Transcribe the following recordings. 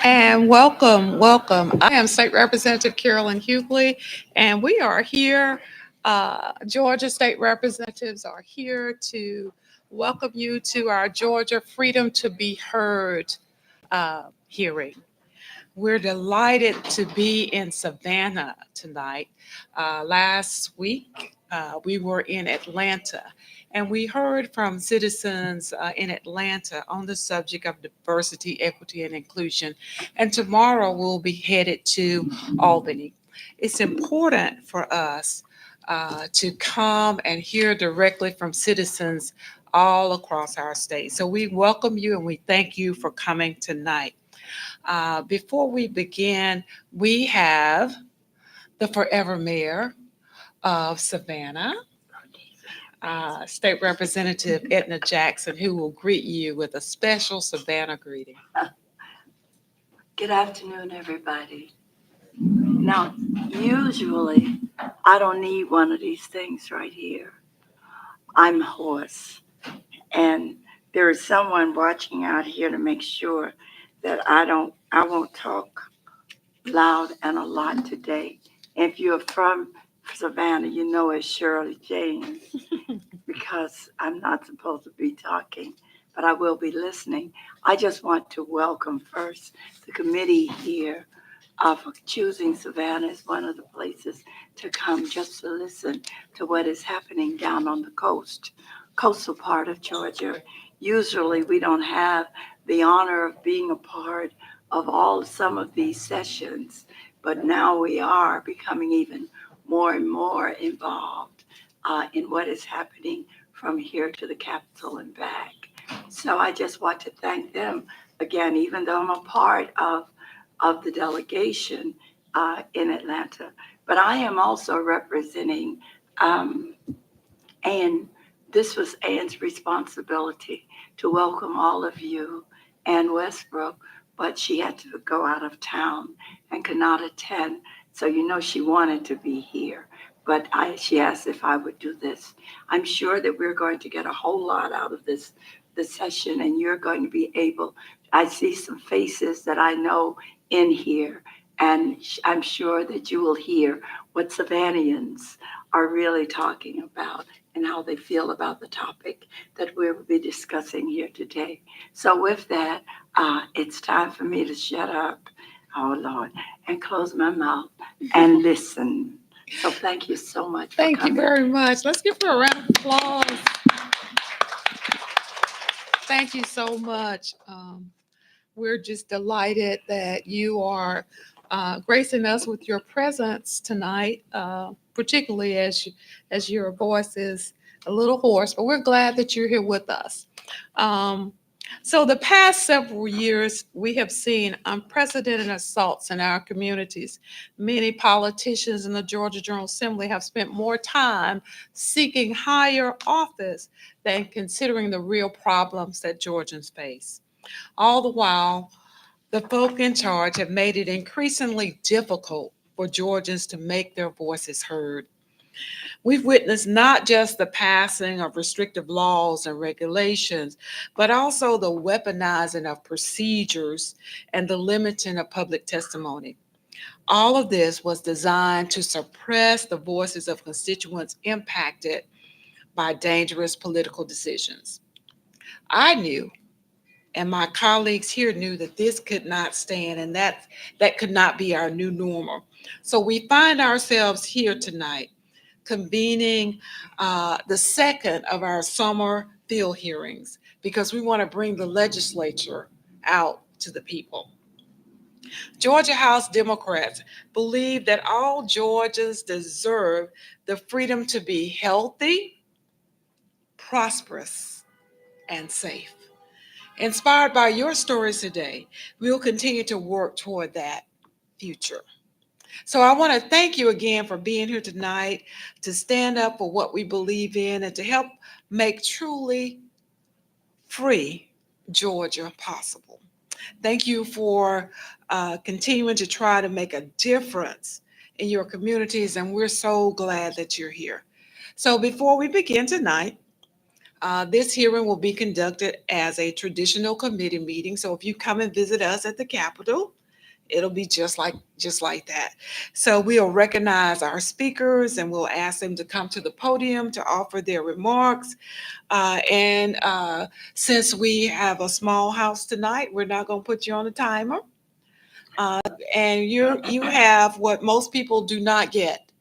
And welcome, welcome. I am State Representative Carolyn Hughley, and we are here. Georgia State Representatives are here to welcome you to our Georgia Freedom to Be Heard hearing. We're delighted to be in Savannah tonight. Last week, we were in Atlanta, and we heard from citizens in Atlanta on the subject of diversity, equity, and inclusion. And tomorrow, we'll be headed to Albany. It's important for us to come and hear directly from citizens all across our state. So we welcome you and we thank you for coming tonight. Before we begin, we have the forever mayor of Savannah, State Representative Edna Jackson, who will greet you with a special Savannah greeting. Good afternoon, everybody. Now, usually, I don't need one of these things right here. I'm hoarse, and there is someone watching out here to make sure that I won't talk loud and a lot today. If you're from Savannah, you know it's Shirley James because I'm not supposed to be talking, but I will be listening. I just want to welcome first the committee here for choosing Savannah as one of the places to come just to listen to what is happening down on the coastal part of Georgia. Usually we don't have the honor of being a part of some of these sessions, but now we are becoming even more and more involved in what is happening from here to the Capitol and back. So I just want to thank them again, even though I'm a part of the delegation in Atlanta. But I am also representing Ann. This was Ann's responsibility to welcome all of you and Westbrook, but she had to go out of town and could not attend. So she wanted to be here, but she asked if I would do this. I'm sure that we're going to get a whole lot out of this session, and you're going to be able. I see some faces that I know in here, and I'm sure that you will hear what Savannians are really talking about and how they feel about the topic that we will be discussing here today. So with that, it's time for me to shut up, oh Lord, and close my mouth and listen. So thank you so much for Thank you coming. very much. Let's give her a round of applause. Thank you so much. We're just delighted that you are gracing us with your presence tonight, particularly as your voice is a little hoarse, but we're glad that you're here with us. So the past several years, we have seen unprecedented assaults in our communities. Many politicians in the Georgia General Assembly have spent more time seeking higher office than considering the real problems that Georgians face. All the while, the folk in charge have made it increasingly difficult for Georgians to make their voices heard. We've witnessed not just the passing of restrictive laws and regulations, but also the weaponizing of procedures and the limiting of public testimony. All of this was designed to suppress the voices of constituents impacted by dangerous political decisions. I knew, and my colleagues here knew, that this could not stand, and that could not be our new normal. So we find ourselves here tonight convening the second of our summer field hearings because we want to bring the legislature out to the people. Georgia House Democrats believe that all Georgians deserve the freedom to be healthy, prosperous, and safe. Inspired by your stories today, we will continue to work toward that future. So I want to thank you again for being here tonight to stand up for what we believe in and to help make truly free Georgia possible. Thank you for continuing to try to make a difference in your communities, and we're so glad that you're here. So before we begin tonight, This hearing will be conducted as a traditional committee meeting. So if you come and visit us at the Capitol, it'll be just like that. So we'll recognize our speakers and we'll ask them to come to the podium to offer their remarks. And since we have a small house tonight, we're not going to put you on a timer. Uh, and you have what most people do not get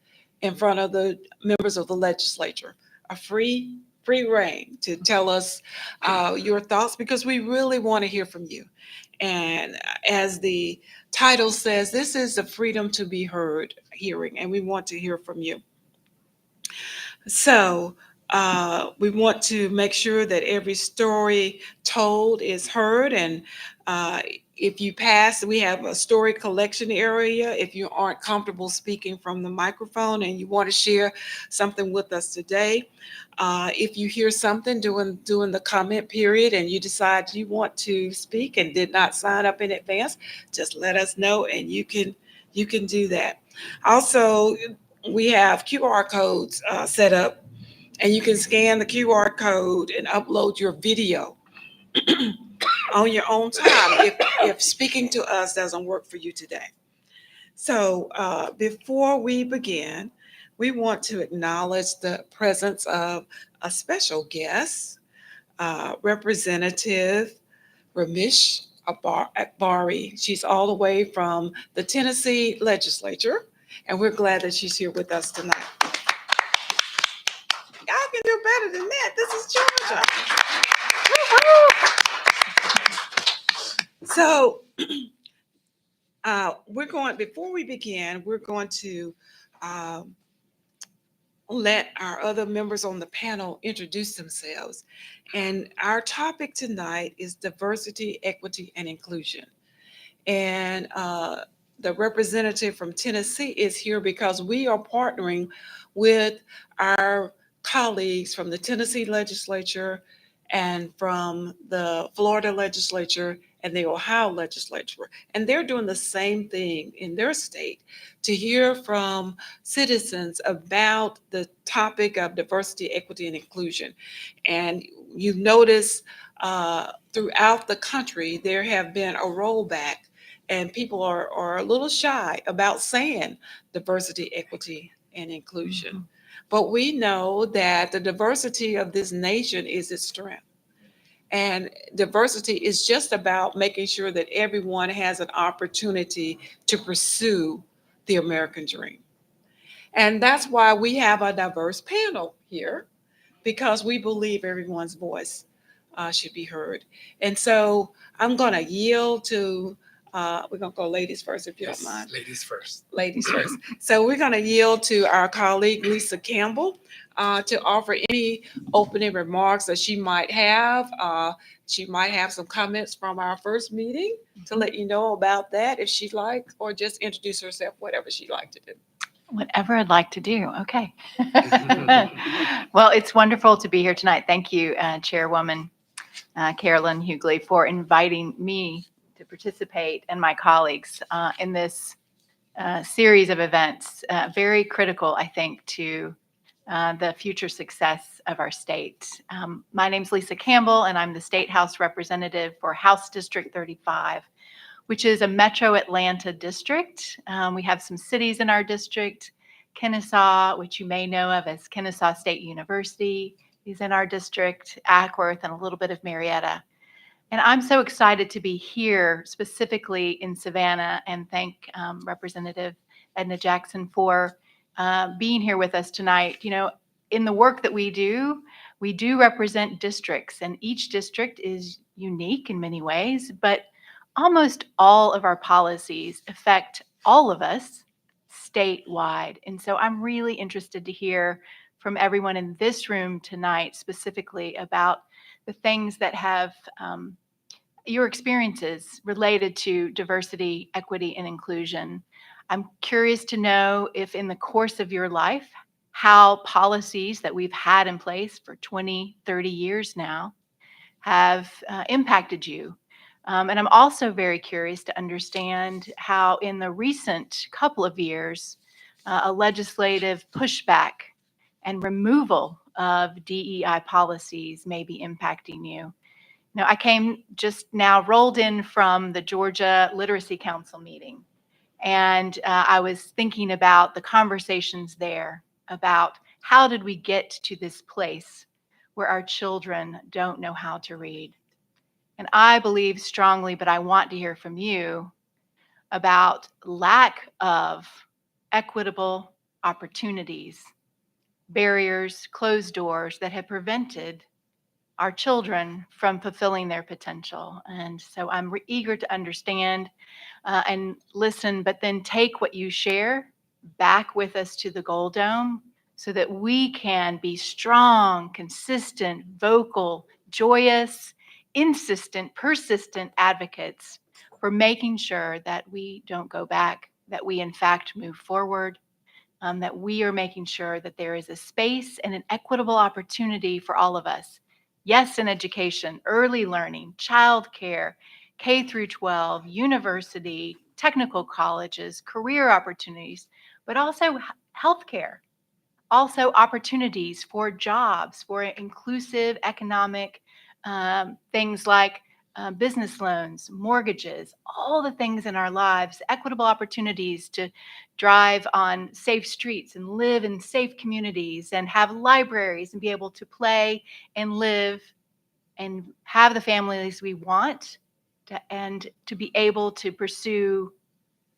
in front of the members of the legislature, a free reign to tell us your thoughts, because we really want to hear from you. And as the title says, this is a freedom to be heard hearing, and we want to hear from you. So we want to make sure that every story told is heard. And uh, if you pass, we have a story collection area. If you aren't comfortable speaking from the microphone and you want to share something with us today, if you hear something during the comment period and you decide you want to speak and did not sign up in advance, just let us know and you can do that. Also, we have QR codes set up, and you can scan the QR code and upload your video on your own time if speaking to us doesn't work for you today. So before we begin, we want to acknowledge the presence of a special guest, Representative Ramesh Abari. She's all the way from the Tennessee legislature, and we're glad that she's here with us tonight. Y'all can do better than that. This is Georgia. So before we begin, we're going to um, let our other members on the panel introduce themselves. And our topic tonight is diversity, equity, and inclusion. And the representative from Tennessee is here because we are partnering with our colleagues from the Tennessee legislature and from the Florida legislature and the Ohio legislature. And they're doing the same thing in their state to hear from citizens about the topic of diversity, equity, and inclusion. And you notice throughout the country, there have been a rollback, and people are a little shy about saying diversity, equity, and inclusion. Mm-hmm. But we know that the diversity of this nation is its strength. And diversity is just about making sure that everyone has an opportunity to pursue the American dream. And that's why we have a diverse panel here, because we believe everyone's voice should be heard. And so I'm going to yield to, we're going to go ladies first, if you don't mind. Ladies first. Ladies first. So we're going to yield to our colleague, Lisa Campbell, to offer any opening remarks that she might have. She might have some comments from our first meeting to let you know about that if she'd like, or just introduce herself, whatever she'd like to do. Whatever I'd like to do. Okay. Well, it's wonderful to be here tonight. Thank you, Chairwoman Carolyn Hughley, for inviting me to participate and my colleagues in this series of events, very critical, I think, to the future success of our state. My name's Lisa Campbell, and I'm the State House Representative for House District 35, which is a metro Atlanta district. We have some cities in our district. Kennesaw, which you may know of as Kennesaw State University, is in our district, Ackworth, and a little bit of Marietta. And I'm so excited to be here specifically in Savannah, and thank Representative Edna Jackson for being here with us tonight. You know, in the work that we do represent districts, and each district is unique in many ways, but almost all of our policies affect all of us statewide. And so I'm really interested to hear from everyone in this room tonight, specifically about the things that have your experiences related to diversity, equity, and inclusion. I'm curious to know if in the course of your life, how policies that we've had in place for 20, 30 years now have impacted you. And I'm also very curious to understand how in the recent couple of years, a legislative pushback and removal of DEI policies may be impacting you. Now, I came just now rolled in from the Georgia Literacy Council meeting, and I was thinking about the conversations there about how did we get to this place where our children don't know how to read. And I believe strongly, but I want to hear from you about lack of equitable opportunities, barriers, closed doors that have prevented our children from fulfilling their potential. And so I'm eager to understand and listen, but then take what you share back with us to the Gold Dome so that we can be strong, consistent, vocal, joyous, insistent, persistent advocates for making sure that we don't go back, that we in fact move forward, that we are making sure that there is a space and an equitable opportunity for all of us. Yes, in education, early learning, childcare, K through 12, university, technical colleges, career opportunities, but also healthcare, also opportunities for jobs, for inclusive economic things like business loans, mortgages, all the things in our lives, equitable opportunities to drive on safe streets and live in safe communities and have libraries and be able to play and live and have the families we want and to be able to pursue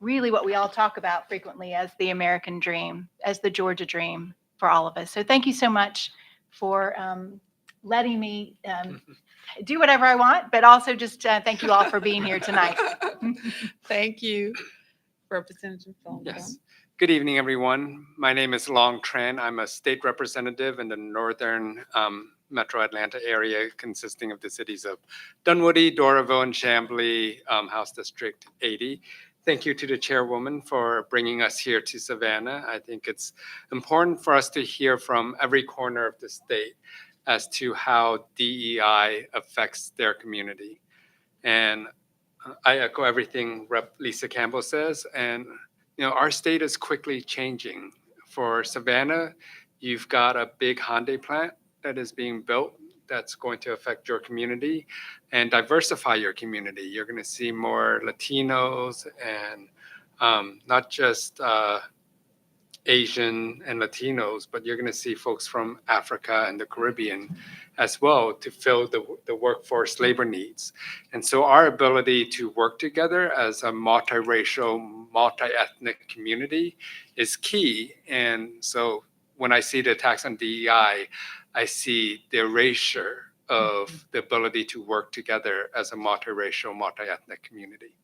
really what we all talk about frequently as the American dream, as the Georgia dream for all of us. So thank you so much for letting me do whatever I want, but also just thank you all for being here tonight. Thank you, Representative Long. Yes. Good evening, everyone. My name is Long Tran. I'm a state representative in the northern Metro Atlanta area, consisting of the cities of Dunwoody, Doraville, and Chamblee, House District 80. Thank you to the chairwoman for bringing us here to Savannah. I think it's important for us to hear from every corner of the state as to how DEI affects their community. And I echo everything Rep. Lisa Campbell says. And our state is quickly changing. For Savannah, you've got a big Hyundai plant that is being built that's going to affect your community and diversify your community. You're going to see more Latinos and not just Asian and Latinos, but you're going to see folks from Africa and the Caribbean as well to fill the workforce labor needs. And so our ability to work together as a multiracial, multi-ethnic community is key. And so when I see the attacks on DEI, I see the erasure of the ability to work together as a multiracial, multi-ethnic community.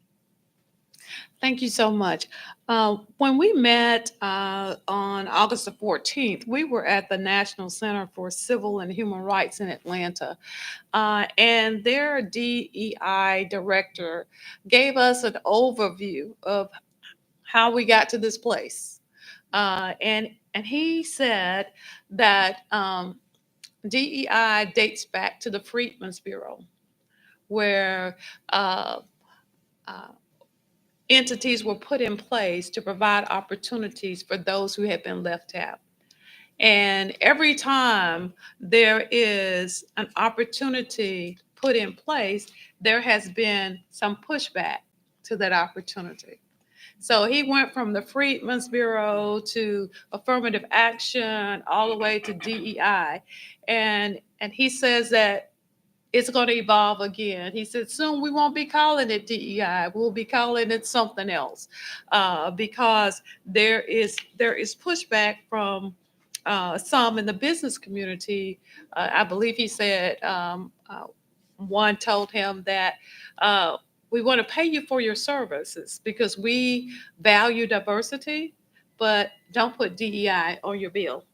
Thank you so much. When we met on August the 14th, we were at the National Center for Civil and Human Rights in Atlanta. And their DEI director gave us an overview of how we got to this place. And he said that DEI dates back to the Freedmen's Bureau, where entities were put in place to provide opportunities for those who have been left out. And every time there is an opportunity put in place, there has been some pushback to that opportunity. So he went from the Freedmen's Bureau to affirmative action all the way to DEI. And he says that it's going to evolve again. He said, soon we won't be calling it DEI. We'll be calling it something else because there is pushback from some in the business community. I believe he said one told him that we want to pay you for your services because we value diversity, but don't put DEI on your bill.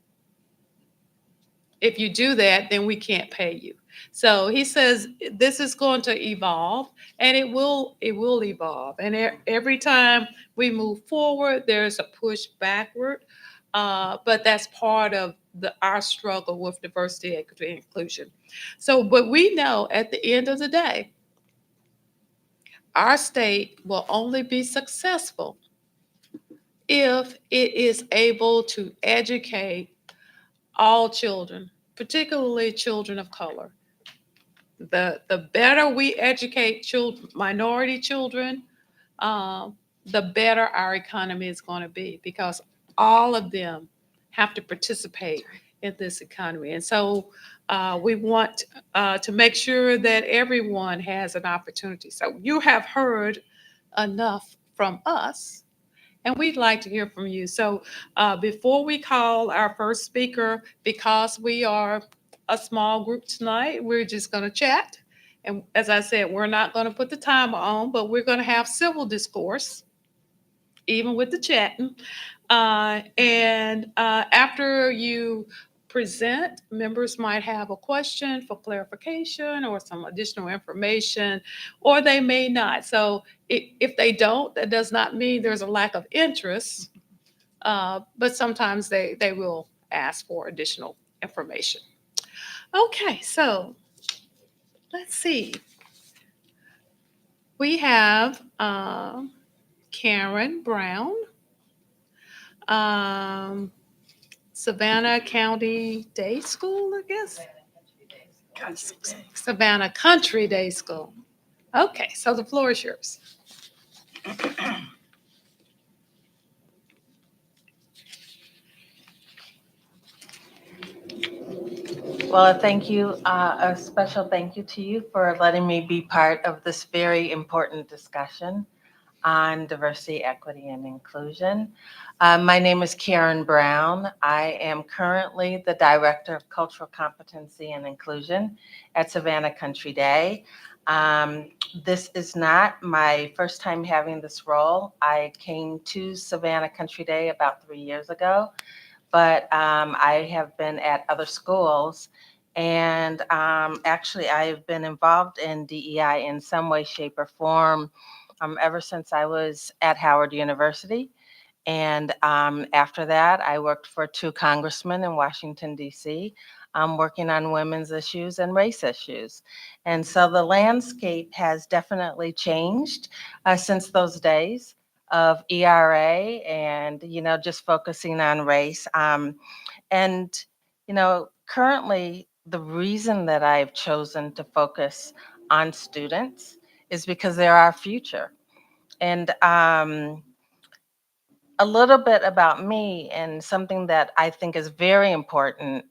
If you do that, then we can't pay you. So he says this is going to evolve, and it will evolve. And every time we move forward, there's a push backward. But that's part of our struggle with diversity, equity, and inclusion. So, but we know at the end of the day, our state will only be successful if it is able to educate all children particularly children of color. The better we educate children, minority children, um, the better our economy is going to be, because all of them have to participate in this economy. And so we want to make sure that everyone has an opportunity. So you have heard enough from us, and we'd like to hear from you. So before we call our first speaker, because we are a small group tonight, we're just going to chat. And as I said, we're not going to put the timer on, but we're going to have civil discourse, even with the chatting. And after you present, members might have a question for clarification or some additional information, or they may not. So if they don't, that does not mean there's a lack of interest, but sometimes they will ask for additional information. Okay, so let's see. We have Karen Brown, um, Savannah County Day School, I guess. Savannah Country Day School. Okay, so the floor is yours. Well, thank you. A special thank you to you for letting me be part of this very important discussion on diversity, equity, and inclusion. My name is Karen Brown. I am currently the Director of Cultural Competency and Inclusion at Savannah Country Day. This is not my first time having this role. I came to Savannah Country Day about 3 years ago, but I have been at other schools. And actually, I've been involved in DEI in some way, shape, or form ever since I was at Howard University. And after that, I worked for 2 congressmen in Washington, D.C., working on women's issues and race issues. And so the landscape has definitely changed since those days of ERA and, just focusing on race. And, currently, the reason that I've chosen to focus on students is because they're our future. And a little bit about me and something that I think is very important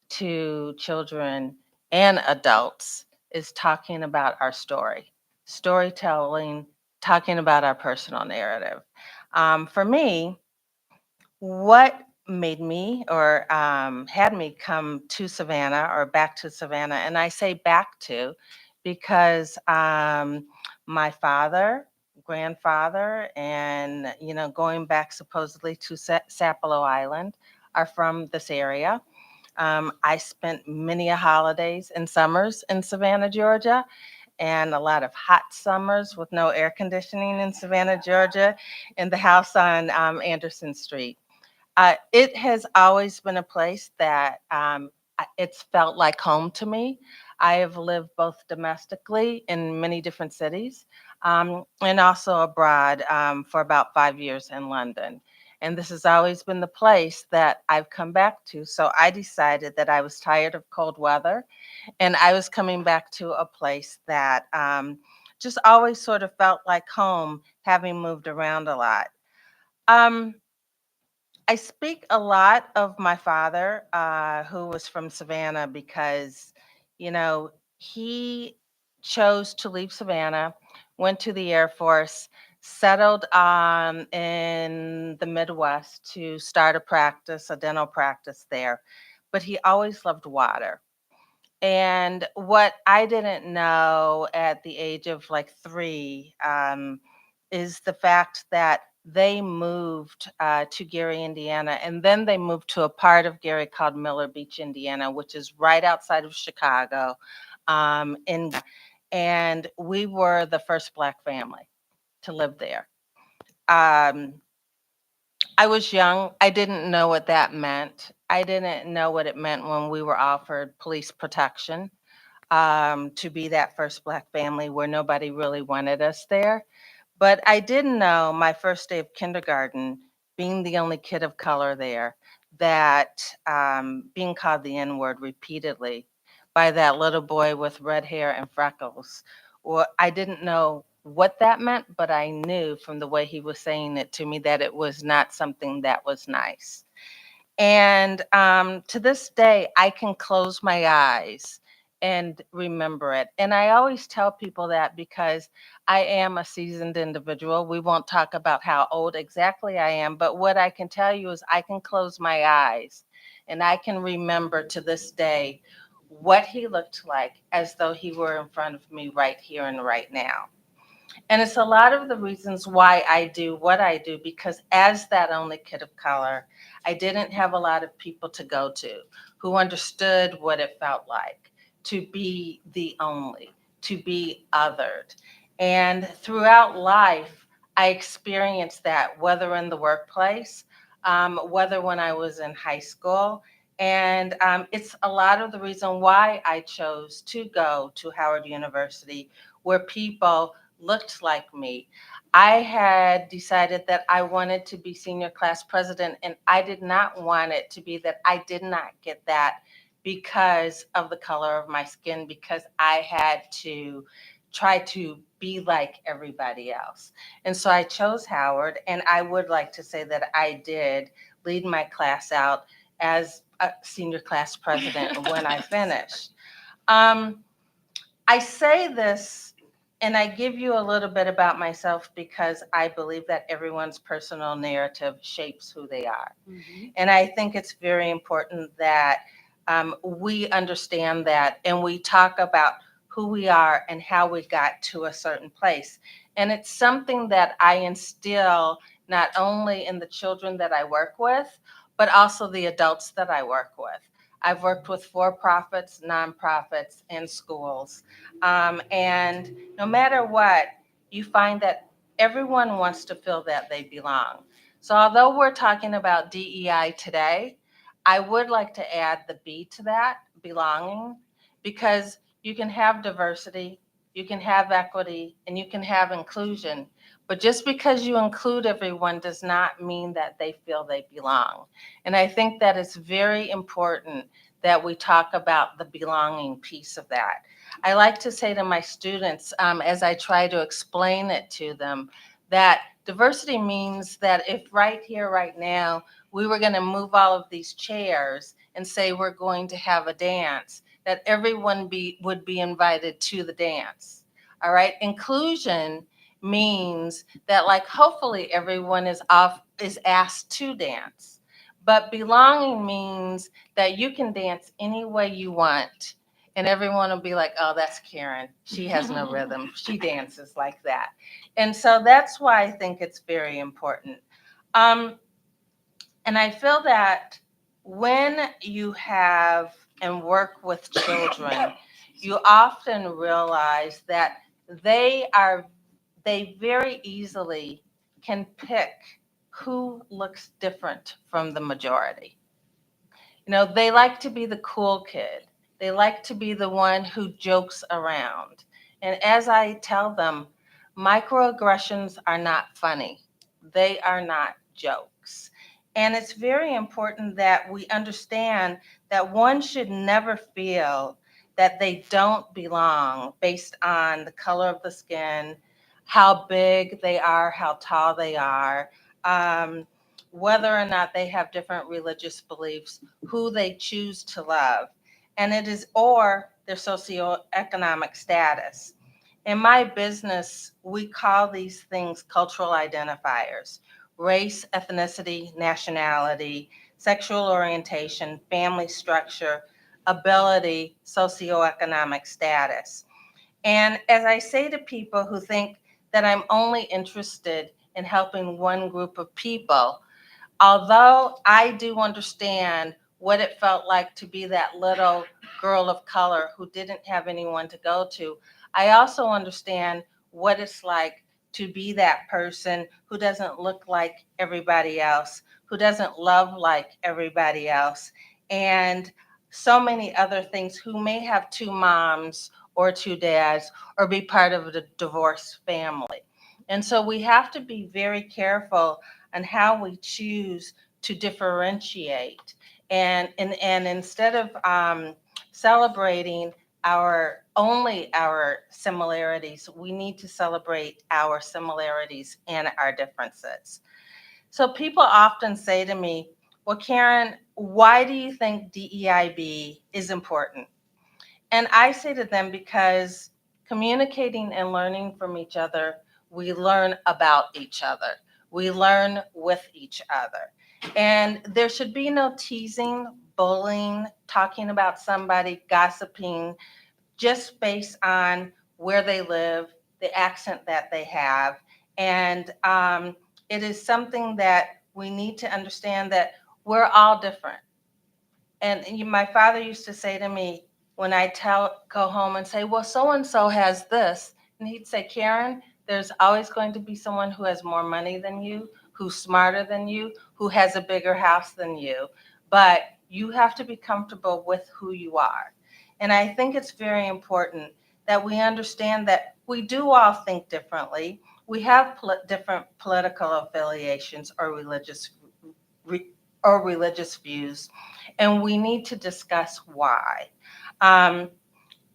to children and adults is talking about our story, storytelling, talking about our personal narrative. For me, what made me or had me come to Savannah or back to Savannah, and I say back to because my father, grandfather, and going back supposedly to Sapelo Island are from this area. I spent many holidays and summers in Savannah, Georgia, and a lot of hot summers with no air conditioning in Savannah, Georgia, in the house on Anderson Street. It has always been a place that it's felt like home to me. I have lived both domestically in many different cities and also abroad for about 5 years in London. And this has always been the place that I've come back to. So I decided that I was tired of cold weather and I was coming back to a place that just always sort of felt like home, having moved around a lot. Um, I speak a lot of my father, who was from Savannah, because, he chose to leave Savannah, went to the Air Force, settled in the Midwest to start a dental practice there. But he always loved water. And what I didn't know at the age of like 3 is the fact that they moved to Gary, Indiana, and then they moved to a part of Gary called Miller Beach, Indiana, which is right outside of Chicago. And we were the first Black family to live there. Um, I was young. I didn't know what that meant. I didn't know what it meant when we were offered police protection to be that first Black family where nobody really wanted us there. But I didn't know my first day of kindergarten, being the only kid of color there, that being called the N-word repeatedly by that little boy with red hair and freckles, well, I didn't know what that meant, but I knew from the way he was saying it to me that it was not something that was nice. And to this day, I can close my eyes and remember it. And I always tell people that because I am a seasoned individual. We won't talk about how old exactly I am, but what I can tell you is I can close my eyes and I can remember to this day what he looked like as though he were in front of me right here and right now. And it's a lot of the reasons why I do what I do, because as that only kid of color, I didn't have a lot of people to go to who understood what it felt like to be the only, to be othered. And throughout life, I experienced that, whether in the workplace, whether when I was in high school. And it's a lot of the reason why I chose to go to Howard University, where people looked like me. I had decided that I wanted to be senior class president, and I did not want it to be that I did not get that because of the color of my skin, because I had to try to be like everybody else. And so I chose Howard, and I would like to say that I did lead my class out as a senior class president when I finished. Um, I say this and I give you a little bit about myself because I believe that everyone's personal narrative shapes who they are. And I think it's very important that we understand that and we talk about who we are and how we got to a certain place. And it's something that I instill not only in the children that I work with, but also the adults that I work with. I've worked with for-profits, nonprofits, and schools. And no matter what, you find that everyone wants to feel that they belong. So although we're talking about DEI today, I would like to add the B to that, belonging, because you can have diversity, you can have equity, and you can have inclusion. But just because you include everyone does not mean that they feel they belong. And I think that it's very important that we talk about the belonging piece of that. I like to say to my students, as I try to explain it to them, that diversity means that if right here, right now, we were going to move all of these chairs and say we're going to have a dance, that everyone would be invited to the dance. All right. Inclusion means that, like, hopefully everyone is asked to dance. But belonging means that you can dance any way you want. And everyone will be like, oh, that's Karen. She has no rhythm. She dances like that. And so that's why I think it's very important. Um, and I feel that when you have and work with children, you often realize that they are, they very easily can pick who looks different from the majority. You know, they like to be the cool kid. They like to be the one who jokes around. And as I tell them, microaggressions are not funny. They are not jokes. And it's very important that we understand that one should never feel that they don't belong based on the color of the skin, how big they are, how tall they are, whether or not they have different religious beliefs, who they choose to love, and it is, or their socioeconomic status. In my business, we call these things cultural identifiers: race, ethnicity, nationality, sexual orientation, family structure, ability, socioeconomic status. And as I say to people who think that I'm only interested in helping one group of people, although I do understand what it felt like to be that little girl of color who didn't have anyone to go to, I also understand what it's like to be that person who doesn't look like everybody else, who doesn't love like everybody else, and so many other things, who may have two moms or two dads or be part of a divorced family. And so we have to be very careful and how we choose to differentiate. And instead of celebrating our similarities, we need to celebrate our similarities and our differences. So people often say to me, well, Karen, why do you think DEIB is important? And I say to them, because communicating and learning from each other, we learn about each other. We learn with each other. And there should be no teasing, bullying, talking about somebody, gossiping, just based on where they live, the accent that they have. And it is something that we need to understand that we're all different. And my father used to say to me when I go home and say, well, so and so has this. And he'd say, Karen, there's always going to be someone who has more money than you, who's smarter than you, who has a bigger house than you. But you have to be comfortable with who you are. And I think it's very important that we understand that we do all think differently. We have different political affiliations or religious views, and we need to discuss why. Um,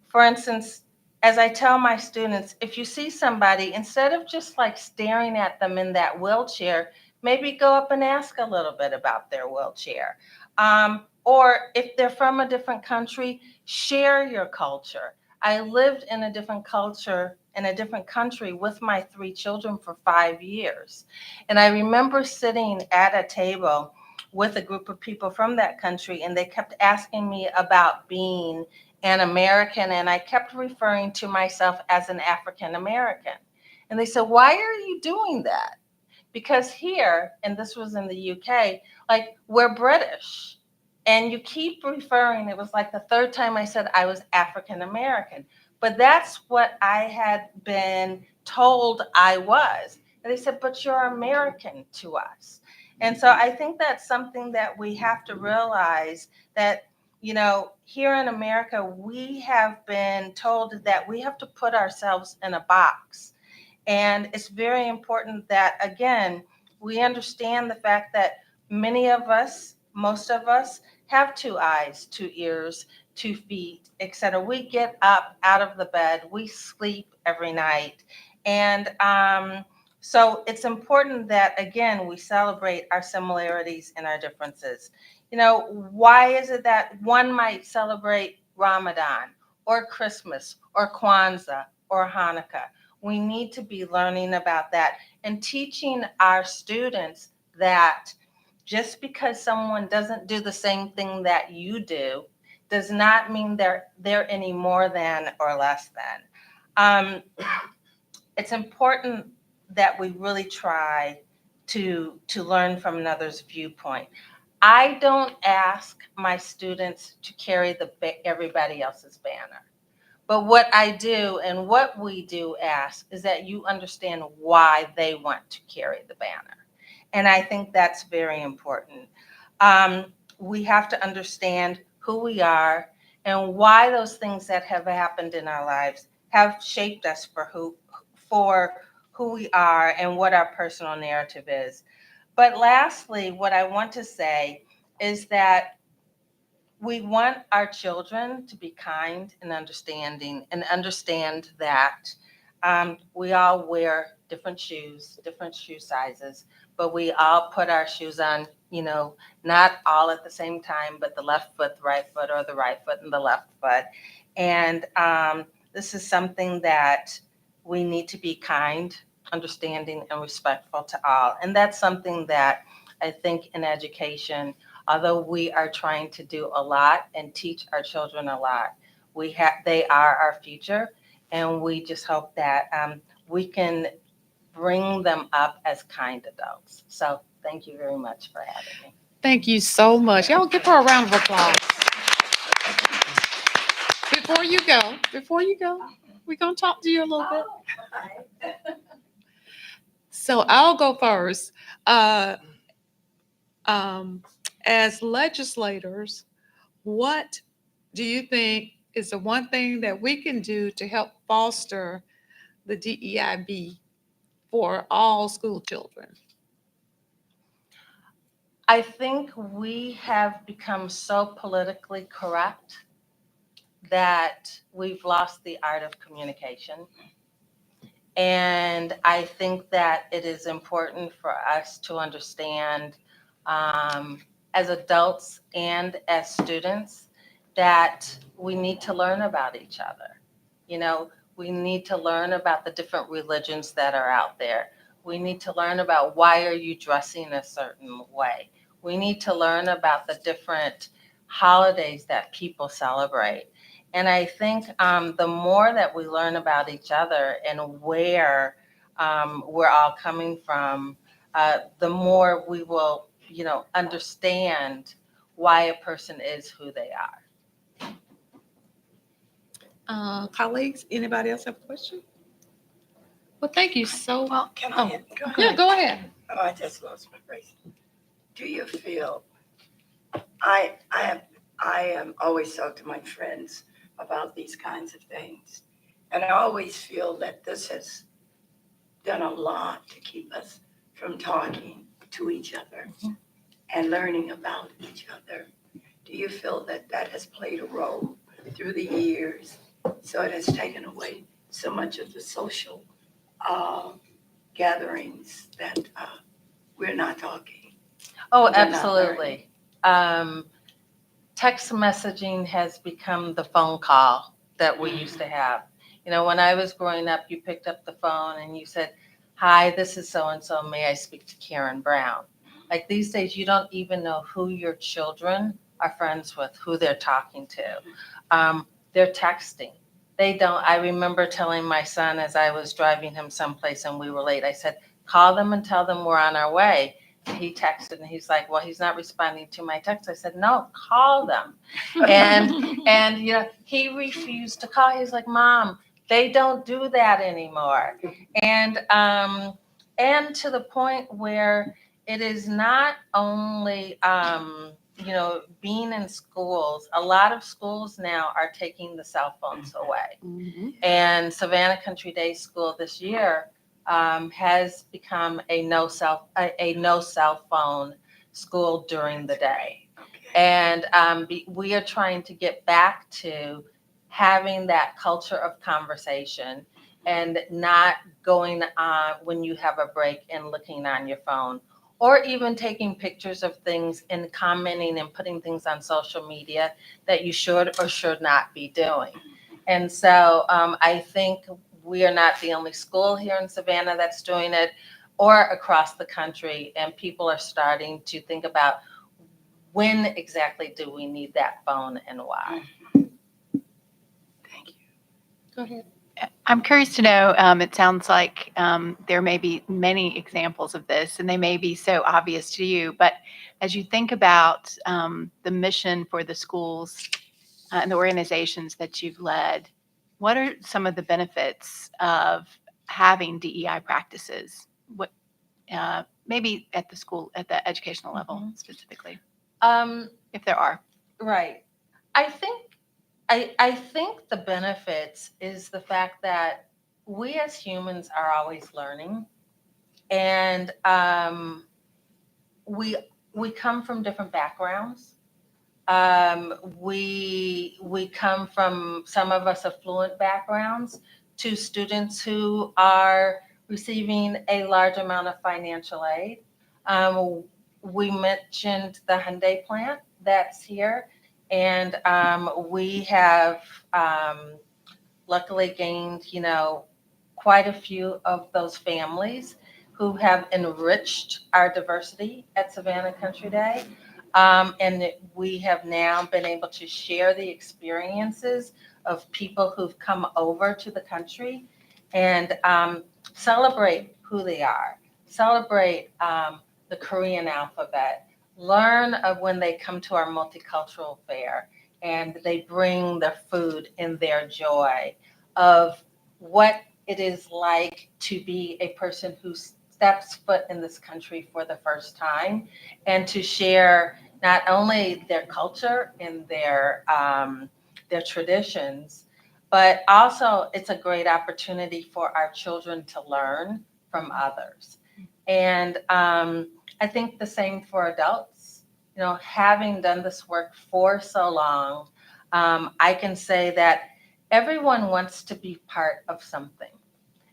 for instance, as I tell my students, if you see somebody, instead of just like staring at them in that wheelchair, maybe go up and ask a little bit about their wheelchair. Or if they're from a different country, share your culture. I lived in a different culture in a different country with my 3 children for 5 years. And I remember sitting at a table with a group of people from that country, and they kept asking me about being an American, and I kept referring to myself as an African American. And they said, why are you doing that? Because here, and this was in the UK, like, we're British. And you keep referring, it was like the 3rd time I said I was African American. But that's what I had been told I was. And they said, but you're American to us. And so I think that's something that we have to realize, that here in America, we have been told that we have to put ourselves in a box. And it's very important that, again, we understand the fact that many of us, most of us, have 2 eyes, 2 ears, 2 feet, etc. We get up out of the bed, we sleep every night. And so it's important that, again, we celebrate our similarities and our differences. Why is it that one might celebrate Ramadan or Christmas or Kwanzaa or Hanukkah? We need to be learning about that and teaching our students that just because someone doesn't do the same thing that you do does not mean they're any more than or less than. It's important that we really try to learn from another's viewpoint. I don't ask my students to carry everybody else's banner. But what I do and what we do ask is that you understand why they want to carry the banner. And I think that's very important. We have to understand who we are and why those things that have happened in our lives have shaped us for who we are and what our personal narrative is. But lastly, what I want to say is that we want our children to be kind and understanding, and understand that we all wear different shoes, different shoe sizes, but we all put our shoes on, not all at the same time, but the left foot, the right foot, or the right foot and the left foot. And this is something that we need to be kind, understanding, and respectful to all. And that's something that I think in education, although we are trying to do a lot and teach our children a lot, they are our future, and we just hope that we can bring them up as kind adults. So thank you very much for having me. Thank you so much. Y'all give her a round of applause. Before you go, we're going to talk to you a little bit. So I'll go first. Uh, as legislators, what do you think is the one thing that we can do to help foster the DEIB for all school children? I think we have become so politically correct that we've lost the art of communication. And I think that it is important for us to understand, as adults and as students, that we need to learn about each other. You know, we need to learn about the different religions that are out there. We need to learn about why are you dressing a certain way. We need to learn about the different holidays that people celebrate. And I think the more that we learn about each other and where we're all coming from, the more we will, understand why a person is who they are. Colleagues, anybody else have a question? Well, thank you so. Well, Can Oh, I? Go Yeah, ahead. go ahead. Oh, I just lost my place. Do you feel, I am always talk to my friends about these kinds of things. And I always feel that this has done a lot to keep us from talking to each other and learning about each other. Do you feel that that has played a role through the years? So it has taken away so much of the social gatherings that we're not talking. Oh, We're not absolutely. Text messaging has become the phone call that we used to have. When I was growing up, you picked up the phone and you said, "Hi, this is so and so. May I speak to Karen Brown?" Like these days, you don't even know who your children are friends with, who they're talking to. They're texting. They don't. I remember telling my son as I was driving him someplace and we were late, I said, "Call them and tell them we're on our way." He texted and he's like, "Well, he's not responding to my text." I said, "No, call them." And he refused to call. He's like, "Mom, they don't do that anymore." And to the point where it is not only being in schools. A lot of schools now are taking the cell phones away. And Savannah Country Day School this year has become a no cell phone school during the day. And we are trying to get back to having that culture of conversation and not going on when you have a break and looking on your phone, or even taking pictures of things and commenting and putting things on social media that you should or should not be doing. And so I think we are not the only school here in Savannah that's doing it, or across the country. And people are starting to think about when exactly do we need that phone and why. Thank you. Go ahead. I'm curious to know, it sounds like there may be many examples of this, and they may be so obvious to you, but as you think about the mission for the schools and the organizations that you've led, what are some of the benefits of having DEI practices? What maybe at the school, at the educational level specifically, if there are? Right. I think the benefits is the fact that we as humans are always learning, and we come from different backgrounds. We come from, some of us, affluent backgrounds, to students who are receiving a large amount of financial aid. We mentioned the Hyundai plant that's here, and we have luckily gained, quite a few of those families who have enriched our diversity at Savannah Country Day. And we have now been able to share the experiences of people who've come over to the country and celebrate who they are, celebrate the Korean alphabet, learn of when they come to our multicultural fair and they bring their food and their joy of what it is like to be a person who steps foot in this country for the first time, and to share not only their culture and their traditions, but also it's a great opportunity for our children to learn from others. And I think the same for adults. having done this work for so long, I can say that everyone wants to be part of something,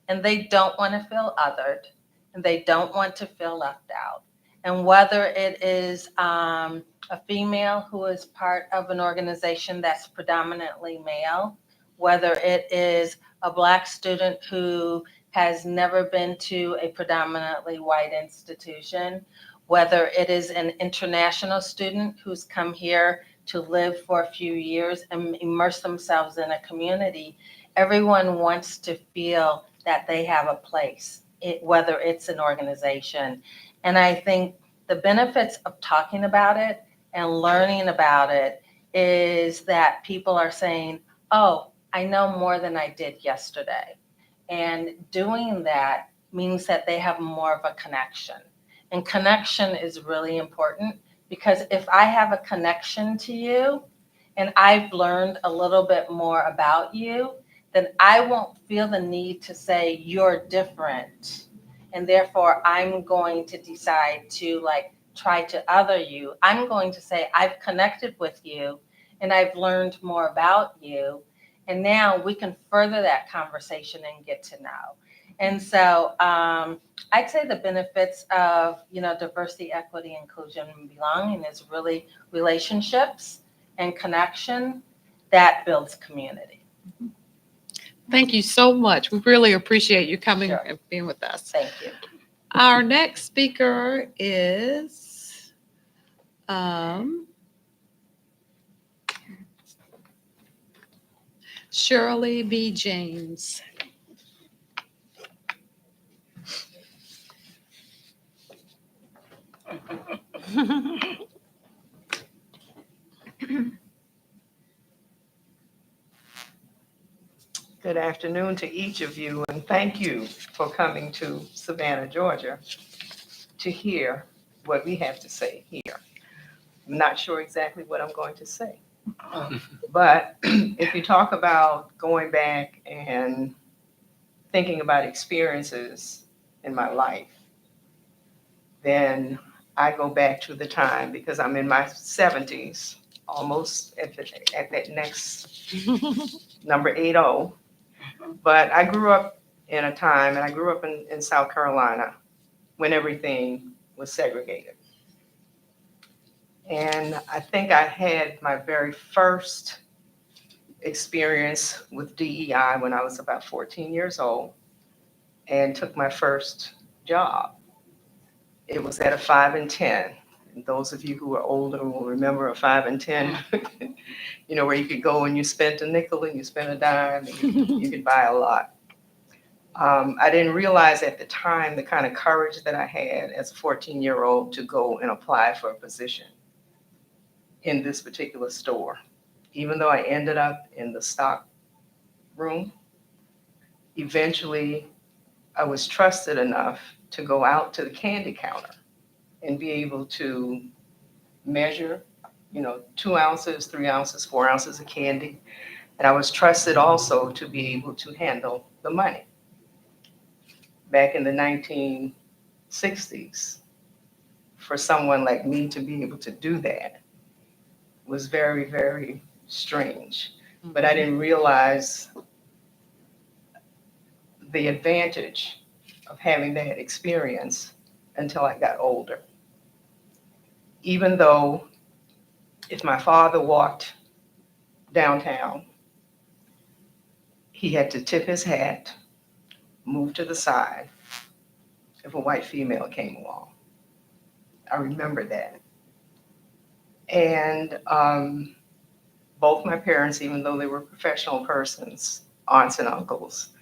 and they don't want to feel othered, and they don't want to feel left out. And whether it is a female who is part of an organization that's predominantly male, whether it is a Black student who has never been to a predominantly white institution, whether it is an international student who's come here to live for a few years and immerse themselves in a community, everyone wants to feel that they have a place, whether it's an organization. And I think the benefits of talking about it and learning about it is that people are saying, oh, I know more than I did yesterday. And doing that means that they have more of a connection. And connection is really important, because if I have a connection to you and I've learned a little bit more about you, then I won't feel the need to say you're different. And therefore, I'm going to decide to try to other you. I'm going to say, I've connected with you and I've learned more about you. And now we can further that conversation and get to know. And so I'd say the benefits of, diversity, equity, inclusion, and belonging is really relationships and connection that builds community. Thank you so much. We really appreciate you coming Sure. and being with us. Thank you. Our next speaker is Shirley B. James. Good afternoon to each of you, and thank you for coming to Savannah, Georgia, to hear what we have to say here. I'm not sure exactly what I'm going to say, but if you talk about going back and thinking about experiences in my life, then I go back to the time, because I'm in my 70s, almost at that next number 80. But I grew up in a time, and I grew up in South Carolina when everything was segregated. And I think I had my very first experience with DEI when I was about 14 years old and took my first job. It was at a 5 and 10. And those of you who are older will remember a 5 and 10, where you could go and you spent a nickel and you spent a dime and you could buy a lot. I didn't realize at the time the kind of courage that I had as a 14-year-old to go and apply for a position in this particular store. Even though I ended up in the stock room, eventually I was trusted enough to go out to the candy counter and be able to measure, 2 ounces, 3 ounces, 4 ounces of candy. And I was trusted also to be able to handle the money. Back in the 1960s, for someone like me to be able to do that was very, very strange. But I didn't realize the advantage of having that experience until I got older. Even though if my father walked downtown, he had to tip his hat, move to the side if a white female came along. I remember that. And both my parents, even though they were professional persons, aunts and uncles,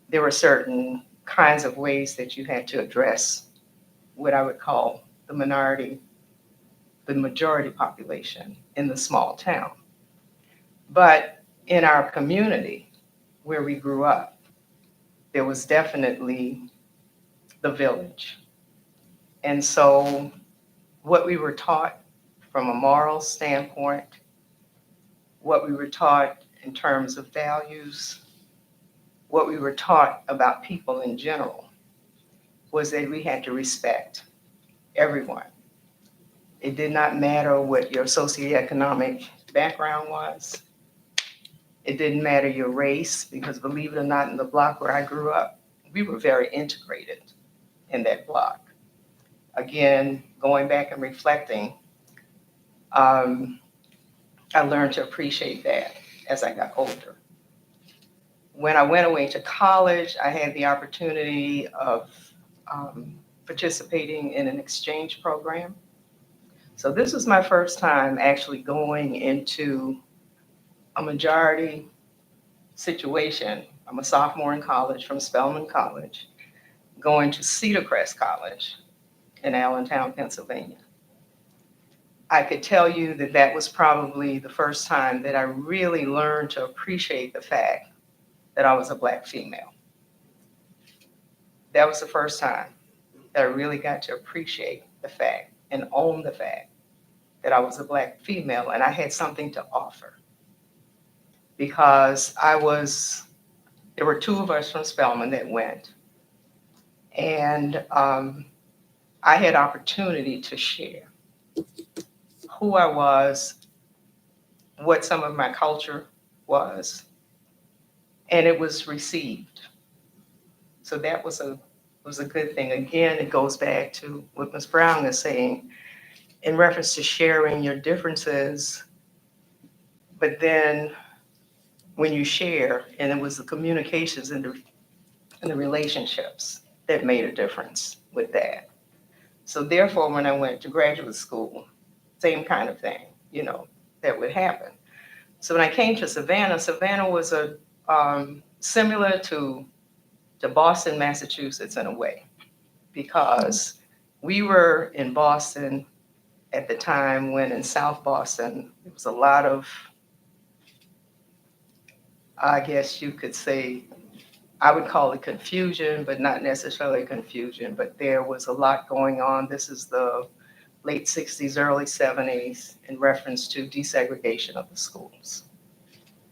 there were certain kinds of ways that you had to address what I would call the majority population in the small town. But in our community where we grew up, there was definitely the village. And so what we were taught from a moral standpoint, what we were taught in terms of values, what we were taught about people in general, was that we had to respect everyone. It did not matter what your socioeconomic background was. It didn't matter your race, because believe it or not, in the block where I grew up, we were very integrated in that block. Again, going back and reflecting, I learned to appreciate that as I got older. When I went away to college, I had the opportunity of participating in an exchange program. So this was my first time actually going into a majority situation. I'm a sophomore in college from Spelman College, going to Cedar Crest College in Allentown, Pennsylvania. I could tell you that that was probably the first time that I really learned to appreciate the fact that I was a Black female. That was the first time that I really got to appreciate the fact and own the fact that I was a Black female and I had something to offer. Because there were two of us from Spelman that went, and I had opportunity to share who I was, what some of my culture was, and it was received. So that was a good thing. Again, it goes back to what Ms. Brown is saying in reference to sharing your differences, but then when you share, and it was the communications and the relationships that made a difference with that. So therefore, when I went to graduate school, same kind of thing, that would happen. So when I came to Savannah, Savannah was similar to Boston, Massachusetts in a way, because we were in Boston at the time when in South Boston, there was a lot of, I guess you could say, I would call it confusion, but not necessarily confusion, but there was a lot going on. This is the late 60s, early 70s in reference to desegregation of the schools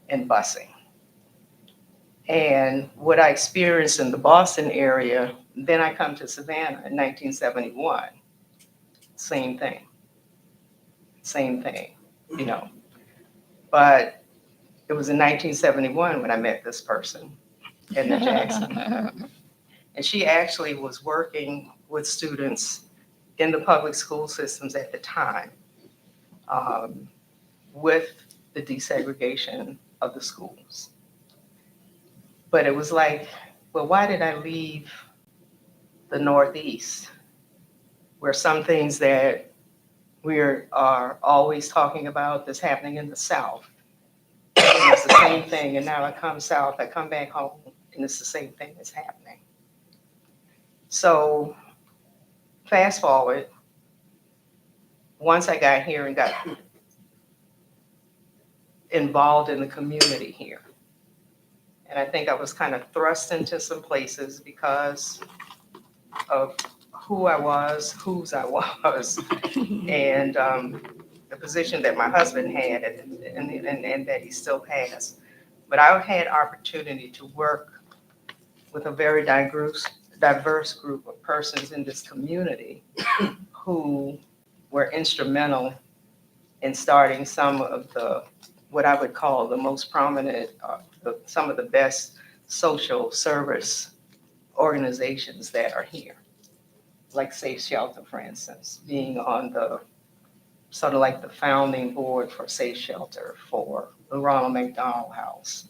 and busing. And what I experienced in the Boston area, then I come to Savannah in 1971. Same thing. But it was in 1971 when I met this person, Edna Jackson. And she actually was working with students in the public school systems at the time with the desegregation of the schools. But it was like, well, why did I leave the Northeast, where some things that we are always talking about that's happening in the South, and it's the same thing, and now I come South, I come back home, and it's the same thing that's happening. So fast forward, once I got here and got involved in the community here, and I think I was kind of thrust into some places because of who I was, whose I was, and the position that my husband had and that he still has. But I had opportunity to work with a very diverse group of persons in this community who were instrumental in starting some of the, what I would call the most prominent, some of the best social service organizations that are here. Like Safe Shelter, for instance, being on the sort of like the founding board for Safe Shelter, for the Ronald McDonald House.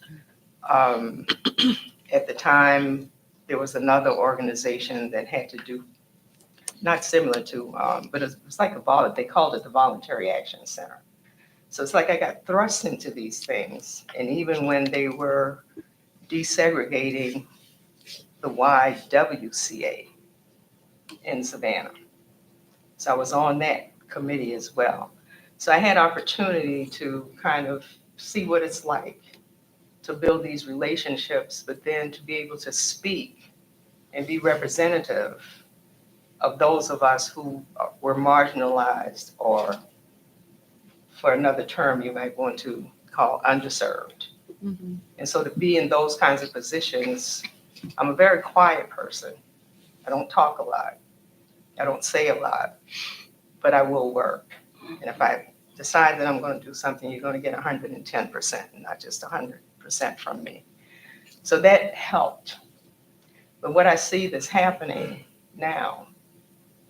At the time, there was another organization that had to do, not similar to, but it was like they called it the Voluntary Action Center. So it's like I got thrust into these things. And even when they were desegregating the YWCA in Savannah. So I was on that committee as well. So I had opportunity to kind of see what it's like to build these relationships, but then to be able to speak and be representative of those of us who were marginalized, or for another term you might want to call underserved. Mhm. And so to be in those kinds of positions, I'm a very quiet person. I don't talk a lot. I don't say a lot. but I will work. And if I decide that I'm going to do something, you're going to get 110%, not just 100% from me. So that helped. But what I see that's happening now,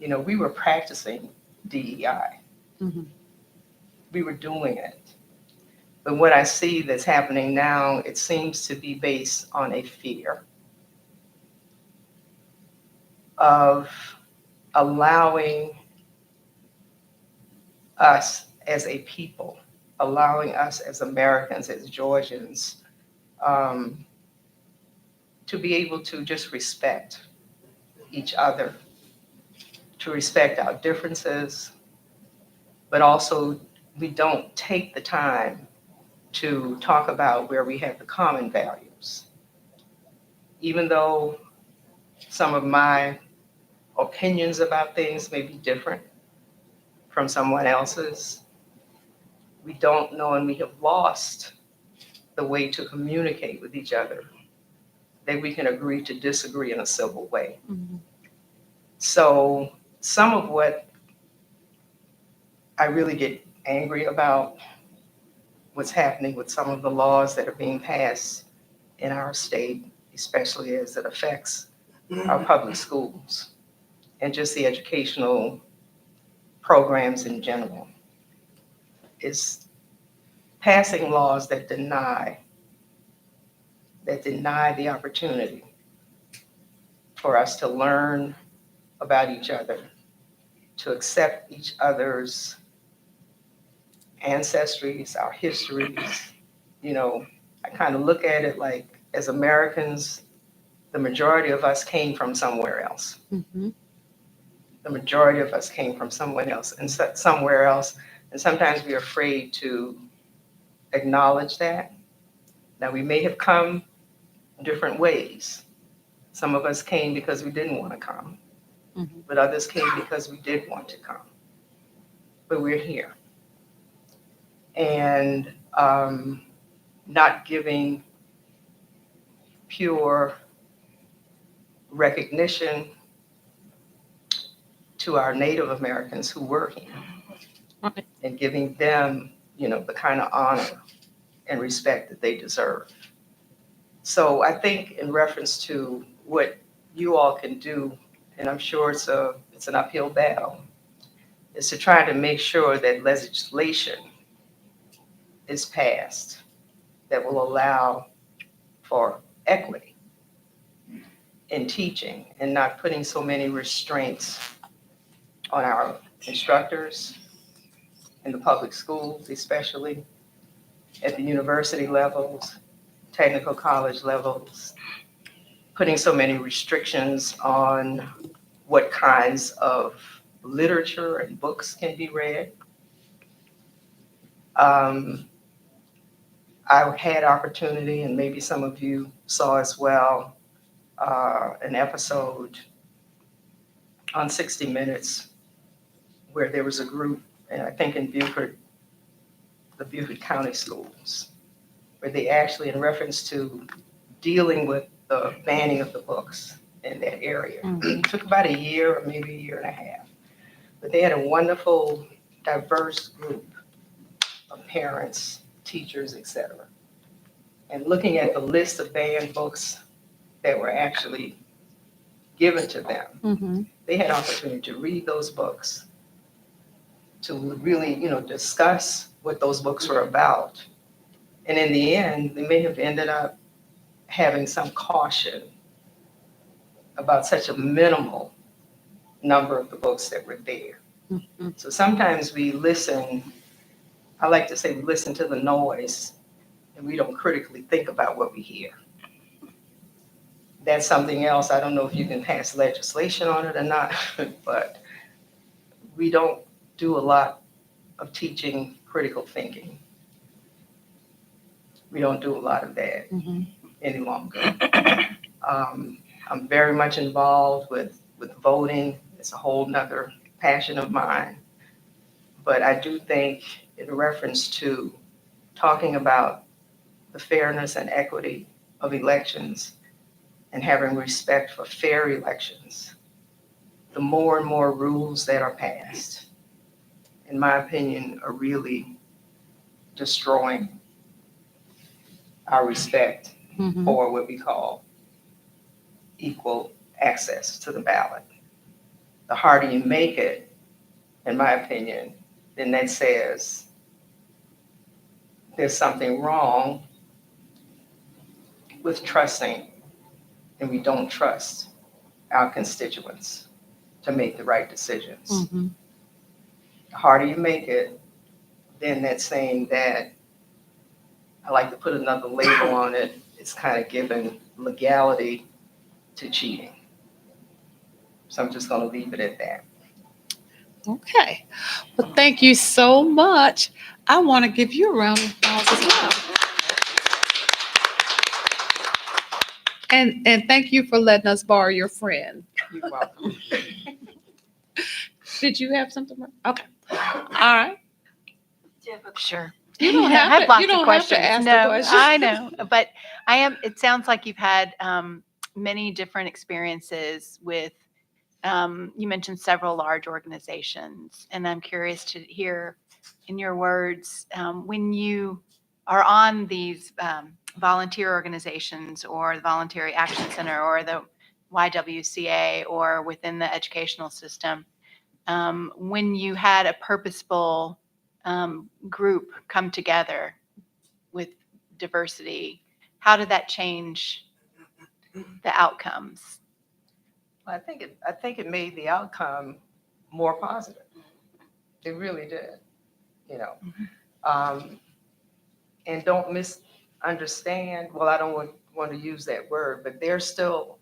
we were practicing DEI. Mhm. We were doing it. But what I see that's happening now, it seems to be based on a fear of allowing us as a people, allowing us as Americans, as Georgians, to be able to just respect each other, to respect our differences, but also we don't take the time to talk about where we have the common values. Even though some of my opinions about things may be different from someone else's, we don't know, and we have lost the way to communicate with each other, that we can agree to disagree in a civil way. Mhm. So some of what I really get angry about, what's happening with some of the laws that are being passed in our state, especially as it affects our public schools and just the educational programs in general, is passing laws that deny the opportunity for us to learn about each other, to accept each other's ancestries, our histories. I kind of look at it like, as Americans, the majority of us came from somewhere else. Mhm. The majority of us came from somewhere else, and sometimes we're afraid to acknowledge that. Now, we may have come different ways. Some of us came because we didn't want to come, Mhm. but others came because we did want to come. But we're here. And not giving pure recognition to our Native Americans who were here, Right. and giving them, the kind of honor and respect that they deserve. So I think in reference to what you all can do, and I'm sure it's an uphill battle, is to try to make sure that legislation is passed that will allow for equity in teaching and not putting so many restraints on our instructors in the public schools, especially at the university levels, technical college levels, putting so many restrictions on what kinds of literature and books can be read. I had opportunity, and maybe some of you saw as well, an episode on 60 Minutes where there was a group, and I think in Beaufort, the Beaufort County Schools, where they actually, in reference to dealing with the banning of the books in that area, Mhm. it took about a year or maybe a year and a half. But they had a wonderful, diverse group of parents, teachers, etc. And looking at the list of banned books that were actually given to them, Mhm. they had opportunity to read those books, to really, discuss what those books were about. And in the end, they may have ended up having some caution about such a minimal number of the books that were there. Mhm. So sometimes we listen, I like to say we listen to the noise and we don't critically think about what we hear. That's something else. I don't know if you can pass legislation on it or not, but we don't do a lot of teaching critical thinking. We don't do a lot of that Mhm. any longer. I'm very much involved with voting. It's a whole nother passion of mine. But I do think in reference to talking about the fairness and equity of elections and having respect for fair elections, the more and more rules that are passed, in my opinion, are really destroying our respect Mhm. for what we call equal access to the ballot. The harder you make it, in my opinion, then that says there's something wrong with trusting, and we don't trust our constituents to make the right decisions. Mhm. The harder you make it, then that's saying that, I like to put another label on it, it's kind of giving legality to cheating. So I'm just gonna leave it at that. Okay. Well, thank you so much. I want to give you a round of applause as well. And thank you for letting us borrow your friend. You're welcome. Did you have something? Okay. All right. Sure. You don't I have have to. lots You of don't have questions. to ask the No, question. I know, but it sounds like you've had many different experiences with, you mentioned several large organizations, and I'm curious to hear in your words, when you are on these volunteer organizations or the Voluntary Action Center or the YWCA or within the educational system, when you had a purposeful group come together with diversity, how did that change the outcomes? I think it made the outcome more positive. It really did, you know. And don't misunderstand, well, I don't want to use that word, but there's still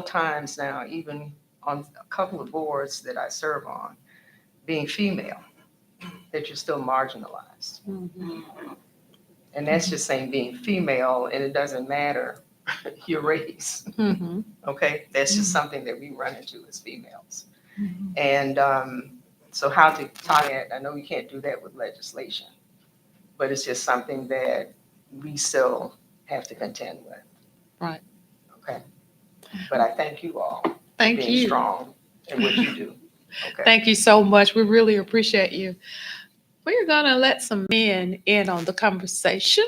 times now, even on a couple of boards that I serve on, being female, that you're still marginalized. And that's just saying being female, and it doesn't matter your race, Mhm. okay? That's just something that we run into as females. And so how to tie it, I know we can't do that with legislation, but it's just something that we still have to contend with. Right. Okay. But I thank you all for Thank being you. strong in what you do. Okay. Thank you so much. We really appreciate you. We're going to let some men in on the conversation.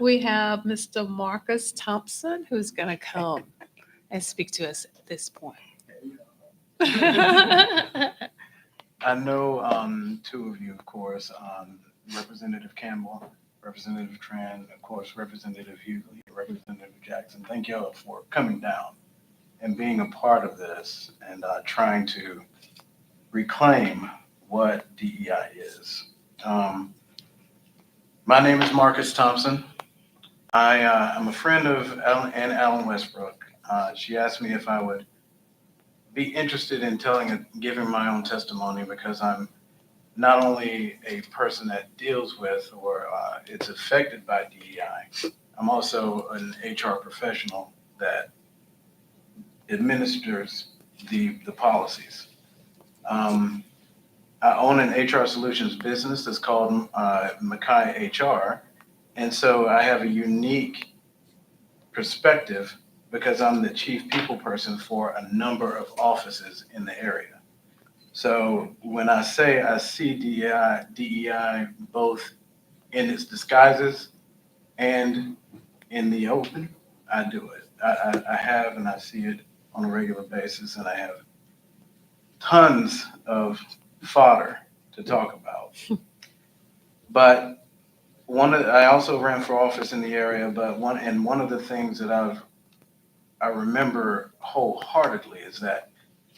We have Mr. Marcus Thompson, who's going to come and speak to us at this point. I know two of you, of course, Representative Campbell, Representative Tran, of course, Representative Hughley, Representative Jackson. Thank you all for coming down and being a part of this and trying to reclaim what DEI is. My name is Marcus Thompson. I'm a friend of Alan Westbrook. She asked me if I would be interested in giving my own testimony because I'm not only a person that deals with or it's affected by DEI, I'm also an HR professional that administers the policies. I own an HR solutions business that's called Mackay HR. And so I have a unique perspective because I'm the chief people person for a number of offices in the area. So when I say I see DEI both in its disguises and in the open, I do it. I have and I see it on a regular basis, and I have tons of fodder to talk about. But I also ran for office in the area, but one of the things that I remember wholeheartedly is that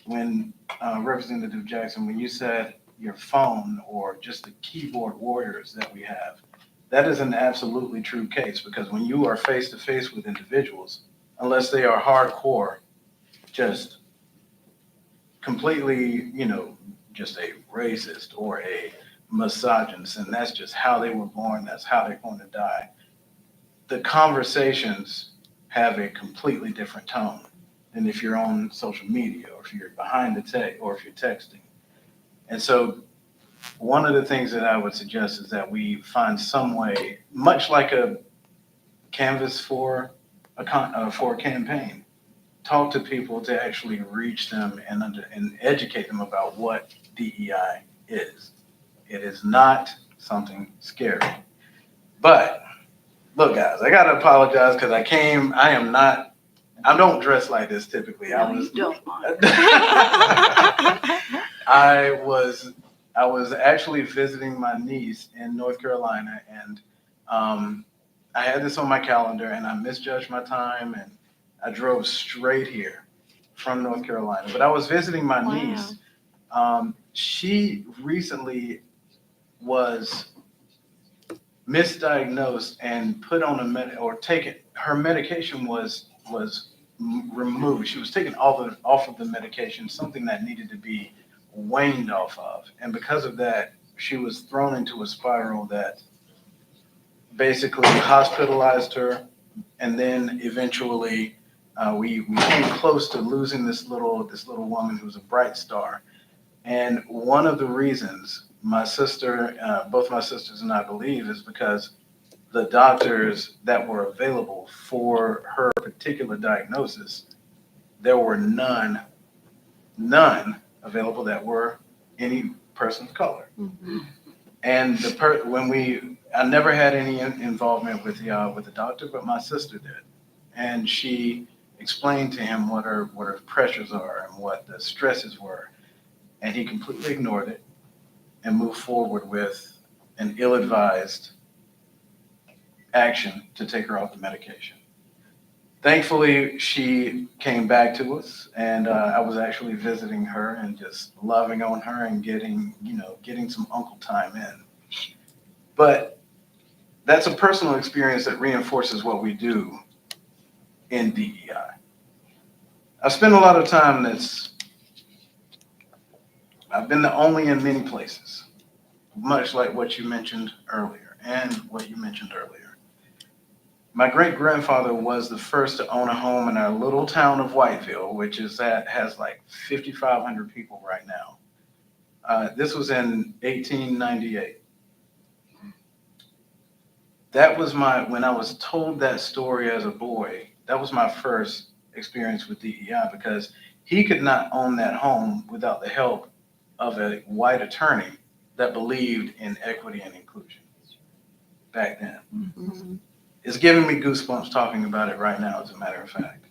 when Representative Jackson, when you said your phone or just the keyboard warriors that we have, that is an absolutely true case because when you are face to face with individuals, unless they are hardcore, just completely, just a racist or a misogynist, and that's just how they were born, that's how they're going to die. The conversations have a completely different tone than if you're on social media or if you're behind the tech or if you're texting. And so one of the things that I would suggest is that we find some way, much like a canvas for a campaign, talk to people to actually reach them and educate them about what DEI is. It is not something scary. But look, guys, I gotta apologize because I don't dress like this typically. No, you don't, Mark. I was actually visiting my niece in North Carolina, and I had this on my calendar, and I misjudged my time, and I drove straight here from North Carolina. But I was visiting my Wow. niece. She recently was misdiagnosed and put on her medication was removed. She was taken off of the medication, something that needed to be weaned off of. And because of that, she was thrown into a spiral that basically hospitalized her. And then eventually we came close to losing this little woman who was a bright star. And one of the reasons my sister, both my sisters and I believe, is because the doctors that were available for her particular diagnosis, there were none available that were any person of color. Mhm. And I never had any involvement with the doctor, but my sister did, and she explained to him what her pressures are and what the stresses were, and he completely ignored it and moved forward with an ill-advised action to take her off the medication. Thankfully, she came back to us, and I was actually visiting her and just loving on her and getting some uncle time in. But that's a personal experience that reinforces what we do in DEI. I've spent a lot of time I've been the only in many places, much like what you mentioned earlier and what you mentioned earlier. My great-grandfather was the first to own a home in our little town of Whiteville, which has like 5,500 people right now. This was in 1898. When I was told that story as a boy, that was my first experience with DEI, because he could not own that home without the help of a white attorney that believed in equity and inclusion back then. Mhm. It's giving me goosebumps talking about it right now, as a matter of fact.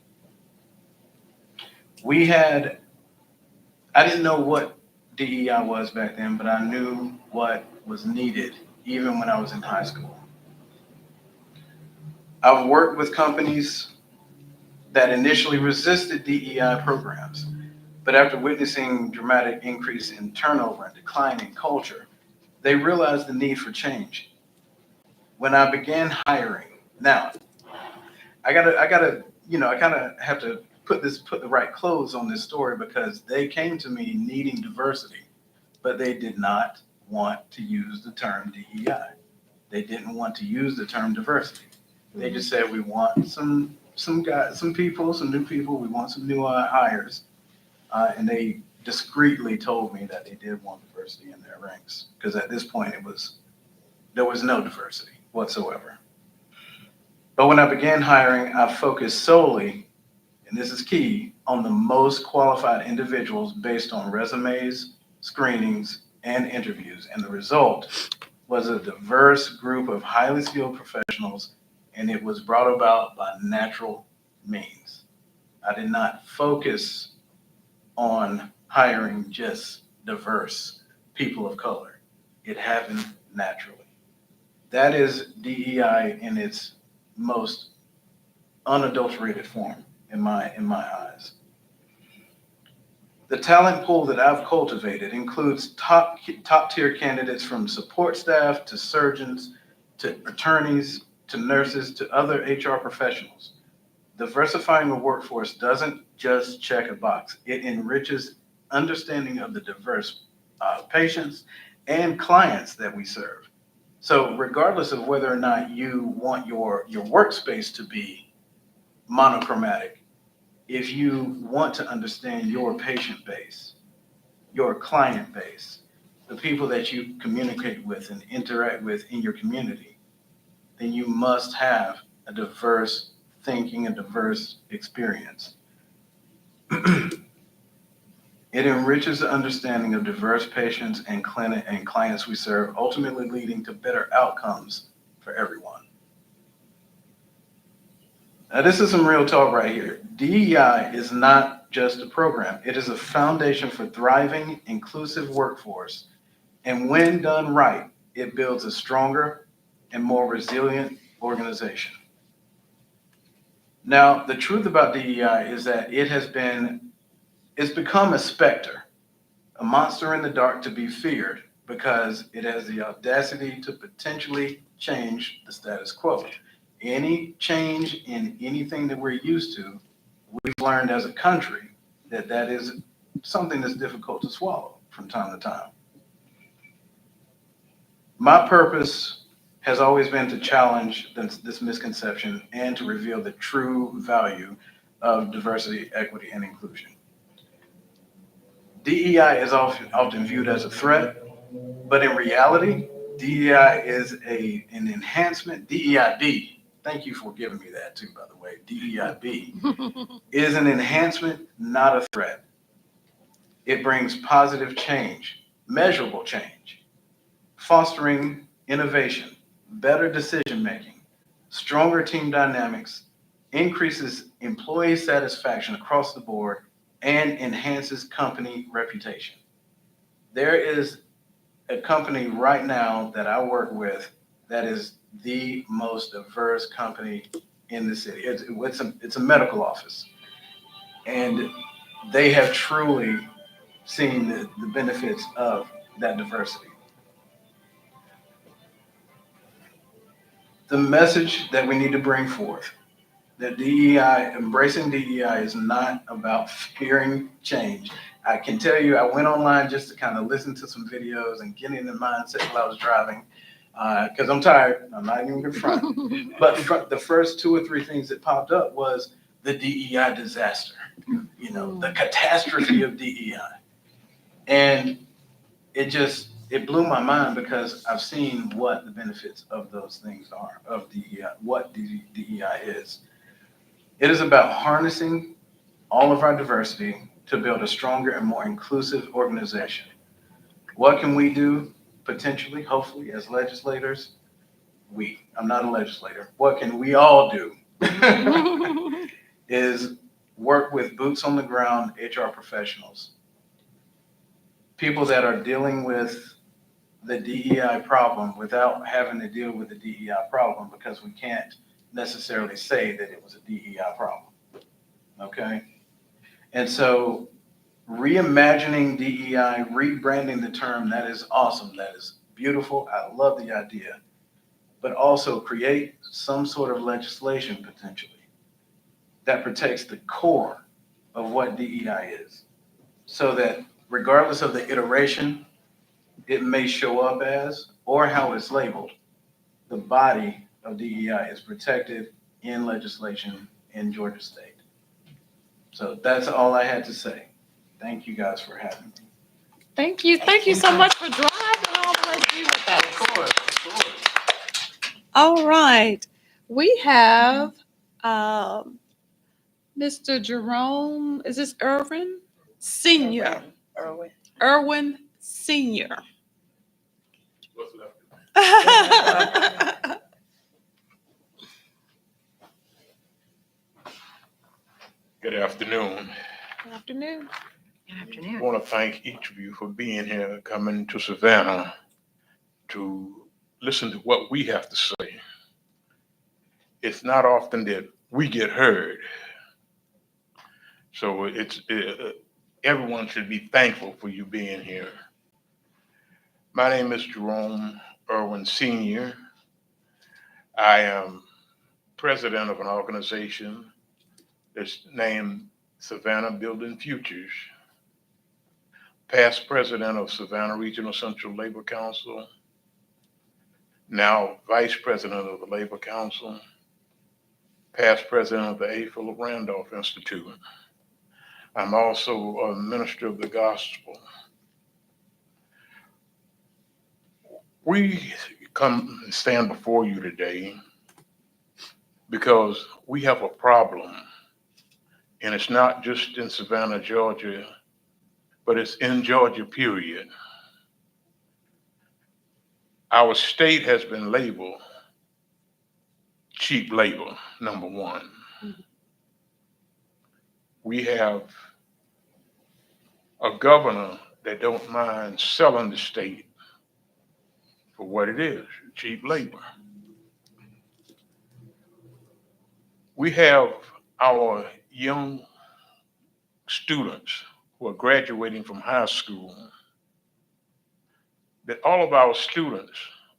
I didn't know what DEI was back then, but I knew what was needed even when I was in high school. I've worked with companies that initially resisted DEI programs, but after witnessing dramatic increase in turnover and decline in culture, they realized the need for change. When I began hiring, now I kind of have to put the right clothes on this story, because they came to me needing diversity, but they did not want to use the term DEI. They didn't want to use the term diversity. They just said, we want some guys, some new people. We want some new hires. And they discreetly told me that they did want diversity in their ranks, because at this point there was no diversity whatsoever. But when I began hiring, I focused solely, and this is key, on the most qualified individuals based on resumes, screenings, and interviews. And the result was a diverse group of highly skilled professionals, and it was brought about by natural means. I did not focus on hiring just diverse people of color. It happened naturally. That is DEI in its most unadulterated form in my eyes. The talent pool that I've cultivated includes top tier candidates, from support staff to surgeons to attorneys to nurses to other HR professionals. Diversifying the workforce doesn't just check a box. It enriches understanding of the diverse patients and clients that we serve. So regardless of whether or not you want your workspace to be monochromatic, if you want to understand your patient base, your client base, the people that you communicate with and interact with in your community, then you must have a diverse thinking, a diverse experience. It enriches the understanding of diverse patients and clients we serve, ultimately leading to better outcomes for everyone. Now, this is some real talk right here. DEI is not just a program. It is a foundation for thriving, inclusive workforce. And when done right, it builds a stronger and more resilient organization. Now, the truth about DEI is that it's become a specter, a monster in the dark to be feared because it has the audacity to potentially change the status quo. Any change in anything that we're used to, we've learned as a country that is something that's difficult to swallow from time to time. My purpose has always been to challenge this misconception and to reveal the true value of diversity, equity, and inclusion. DEI is often viewed as a threat, but in reality, DEI is an enhancement. DEIB, thank you for giving me that too, by the way. DEIB is an enhancement, not a threat. It brings positive change, measurable change, fostering innovation, better decision making, stronger team dynamics, increases employee satisfaction across the board, and enhances company reputation. There is a company right now that I work with that is the most diverse company in the city. It's a medical office, and they have truly seen the benefits of that diversity. The message that we need to bring forth that DEI, embracing DEI is not about fearing change. I can tell you, I went online just to kind of listen to some videos and get in the mindset while I was driving, because I'm tired. I'm not even confronting. But the first 2 or 3 things that popped up was the DEI disaster, the catastrophe of DEI. And it blew my mind because I've seen what the benefits of those things are, of DEI, what DEI is. It is about harnessing all of our diversity to build a stronger and more inclusive organization. What can we do potentially, hopefully, as legislators? I'm not a legislator. What can we all do is work with boots on the ground HR professionals, people that are dealing with the DEI problem without having to deal with the DEI problem, because we can't necessarily say that it was a DEI problem. Okay? And so reimagining DEI, rebranding the term, that is awesome. That is beautiful. I love the idea. But also create some sort of legislation potentially that protects the core of what DEI is, so that regardless of the iteration it may show up as or how it's labeled, the body of DEI is protected in legislation in Georgia State. So that's all I had to say. Thank you guys for having me. Thank you. Thank you so much for driving all the way to be with us. Of course. All right. We have Mr. Jerome, is this Irwin? Senior. Irwin Senior. Good afternoon. Good afternoon. Good I afternoon. want to thank each of you for being here, coming to Savannah to listen to what we have to say. It's not often that we get heard. So everyone should be thankful for you being here. My name is Jerome Irwin Sr. I am president of an organization that's named Savannah Building Futures, past president of Savannah Regional Central Labor Council, now vice president of the Labor Council, past president of the A. Philip Randolph Institute. I'm also a minister of the gospel. We come and stand before you today because we have a problem, and it's not just in Savannah, Georgia, but it's in Georgia, period. Our state has been labeled cheap labor, number one. We have a governor that don't mind selling the state for what it is, cheap labor. We have our young students who are graduating from high school, that all of our students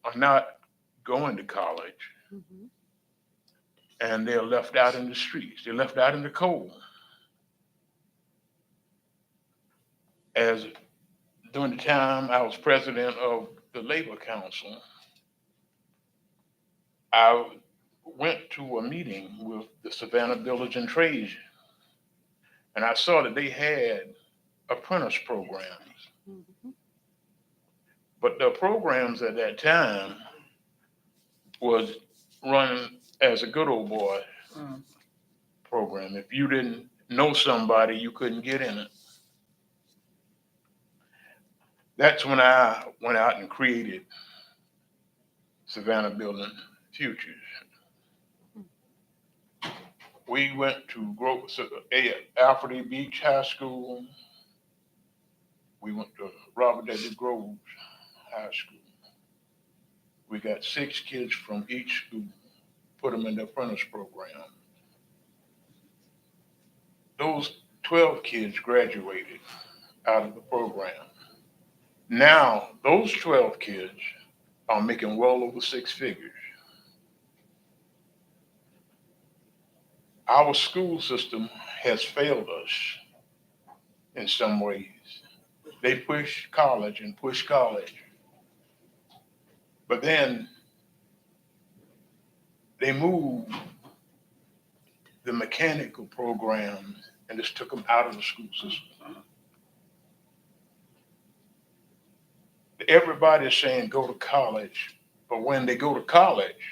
are not going to college, and they're left out in the streets. They're left out in the cold. As during the time I was president of the Labor Council, I went to a meeting with the Savannah Builders and Trades, and I saw that they had apprentice programs. But the programs at that time was run as a good old boy program. If you didn't know somebody, you couldn't get in it. That's when I went out and created Savannah Building Futures. We went to Alfred A. Beach High School. We went to Robert W. Groves High School. We got 6 kids from each school, put them in the apprentice program. Those 12 kids graduated out of the program. Now, those 12 kids are making well over 6 figures. Our school system has failed us in some ways. They push college and push college, but then they moved the mechanical programs and just took them out of the school system. Everybody's saying go to college, but when they go to college,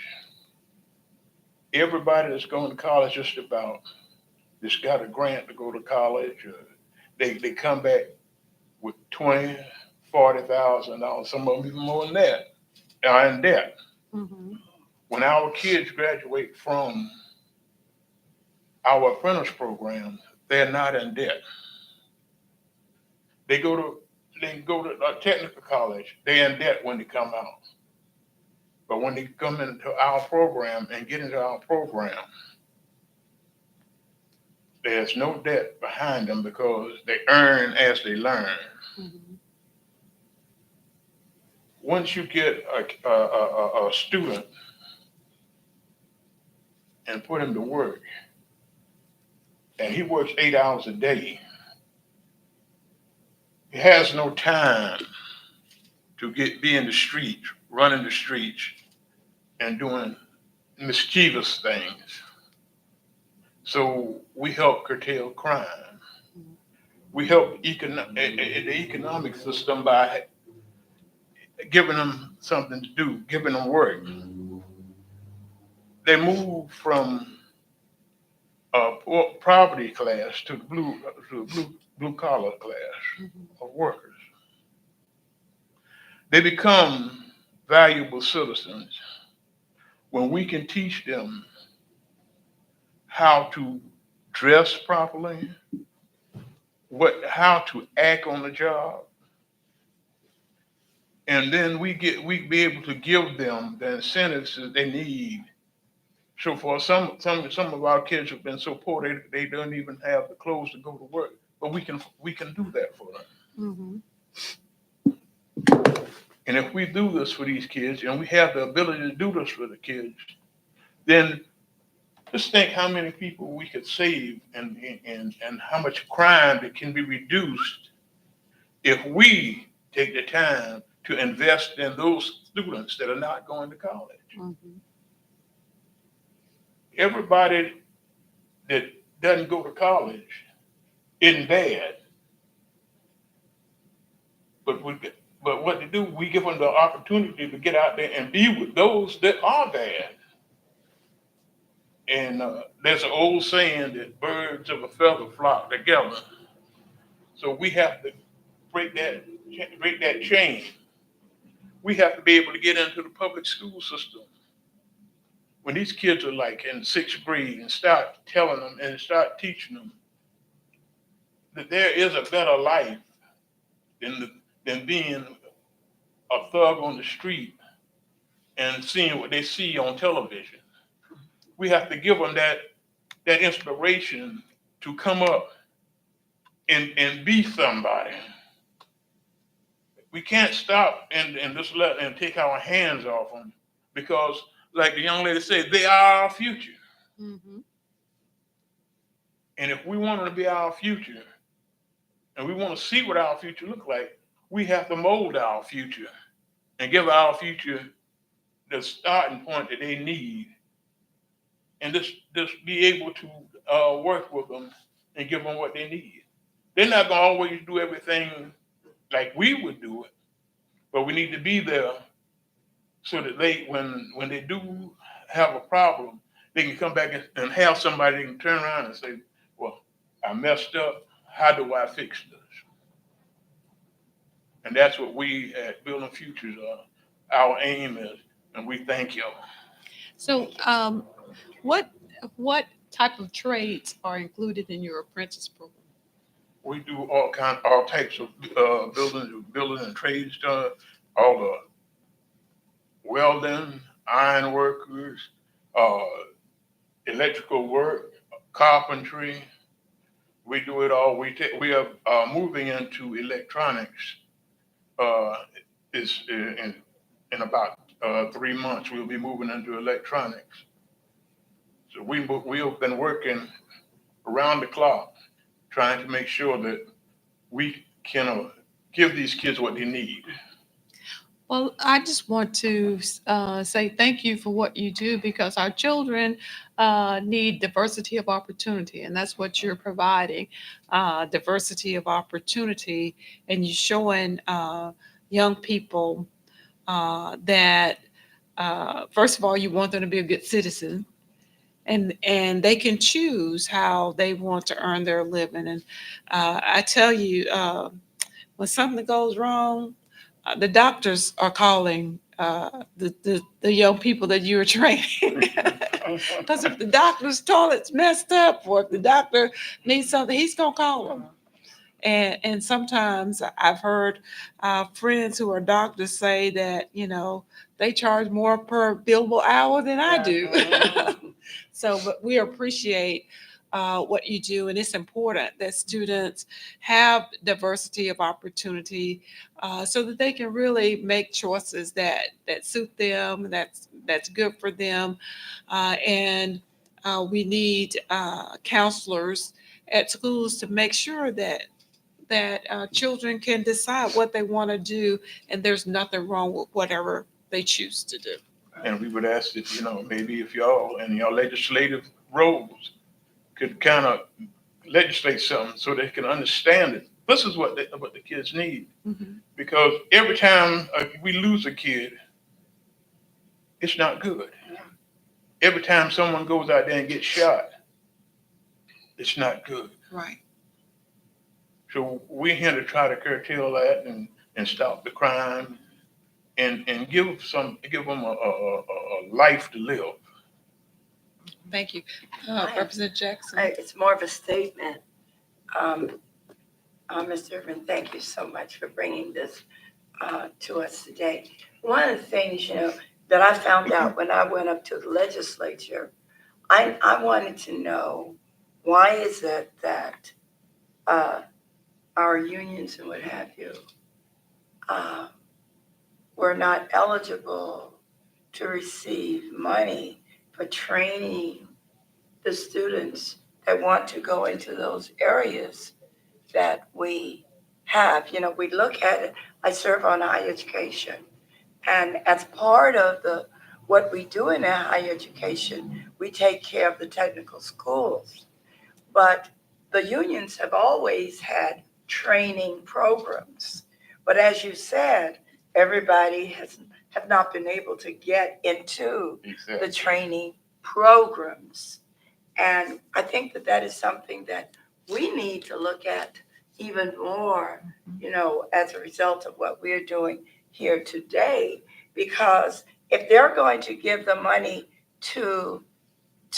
everybody that's going to college just about just got a grant to go to college. They come back with $20,000, $40,000, some of them even more than that, are in debt. When our kids graduate from our apprentice program, they're not in debt. They go to a technical college, they're in debt when they come out. But when they come into our program and get into our program, there's no debt behind them because they earn as they learn. Once you get a student and put him to work, and he works 8 hours a day, he has no time to be in the streets, running the streets, and doing mischievous things. So we help curtail crime. We help the economic system by giving them something to do, giving them work. They move from a poverty class to the blue collar class of workers. They become valuable citizens when we can teach them how to dress properly, how to act on the job, and then we be able to give them the incentives that they need. So for some of our kids have been so poor they don't even have the clothes to go to work, but we can do that for them. And if we do this for these kids, and we have the ability to do this for the kids, then just think how many people we could save and how much crime that can be reduced if we take the time to invest in those students that are not going to college. Everybody that doesn't go to college isn't bad, but what to do, we give them the opportunity to get out there and be with those that are bad. And there's an old saying that birds of a feather flock together. So we have to break that chain. We have to be able to get into the public school system. When these kids are like in sixth grade and start telling them and start teaching them that there is a better life than being a thug on the street and seeing what they see on television. We have to give them that inspiration to come up and be somebody. We can't stop and just let and take our hands off them because, like the young lady said, they are our future. Mhm. And if we want them to be our future, and we want to see what our future look like, we have to mold our future and give our future the starting point that they need, and just be able to work with them and give them what they need. They're not gonna always do everything like we would do it, but we need to be there so that they, when they do have a problem, they can come back and have somebody they can turn around and say, "Well, I messed up. How do I fix this?" And that's what we at Building Futures our aim is, and we thank y'all. So, what type of trades are included in your apprentice program? We do all types of building and trades, all the welding, iron workers, uh, electrical work, carpentry. We do it all. We are moving into electronics. Is in about 3 months we'll be moving into electronics. So we have been working around the clock trying to make sure that we can give these kids what they need. Well, I just want to say thank you for what you do because our children need diversity of opportunity, and that's what you're providing, diversity of opportunity, and you're showing young people that first of all, you want them to be a good citizen, and they can choose how they want to earn their living. And I tell you, when something goes wrong, the doctors are calling the young people that you are training. Because if the doctor's toilet's messed up, or if the doctor needs something, he's gonna call them. And sometimes I've heard friends who are doctors say that they charge more per billable hour than I do. So, but we appreciate what you do, and it's important that students have diversity of opportunity so that they can really make choices that suit them, that's good for them, and we need counselors at schools to make sure that children can decide what they want to do, and there's nothing wrong with whatever they choose to do. And we would ask that, maybe if y'all in your legislative roles could kind of legislate something so they can understand it. This is what the kids need. Mhm. Because every time we lose a kid, it's not good. Every time someone goes out there and gets shot, it's not good. Right. So we're here to try to curtail that and stop the crime and give them a life to live. Thank you. Hi. Representative Jackson. It's more of a statement. Mr. Irvin, thank you so much for bringing this to us today. One of the things, that I found out when I went up to the legislature, I wanted to know, why is it that our unions and what have you were not eligible to receive money for training the students that want to go into those areas that we have. We look at it. I serve on higher education, and as part of what we do in our higher education, we take care of the technical schools. But the unions have always had training programs. But as you said, everybody have not been able to get into the training programs. And I think that is something that we need to look at even more, as a result of what we're doing here today. Because if they're going to give the money to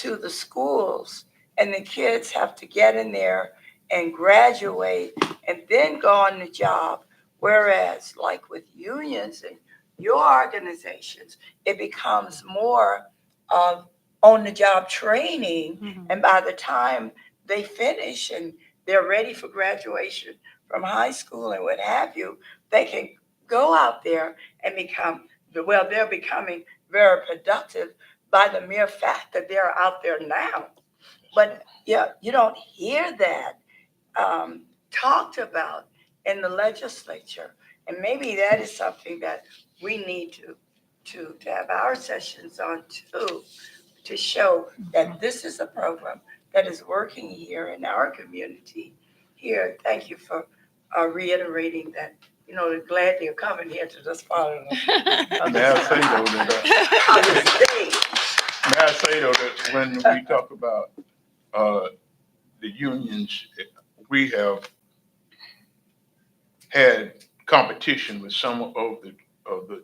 the schools and the kids have to get in there and graduate and then go on the job, whereas like with unions and your organizations, it becomes more of on the job training. And by the time they finish and they're ready for graduation from high school and what have you, they can go out there and they're becoming very productive by the mere fact that they're out there now. But yeah, you don't hear that talked about in the legislature. And maybe that is something that we need to have our sessions on too, to show that this is a program that is working here in our community here. Thank you for reiterating that. They're glad you're coming here to this part of the May I say though that when we talk about the unions, we have had competition with some of the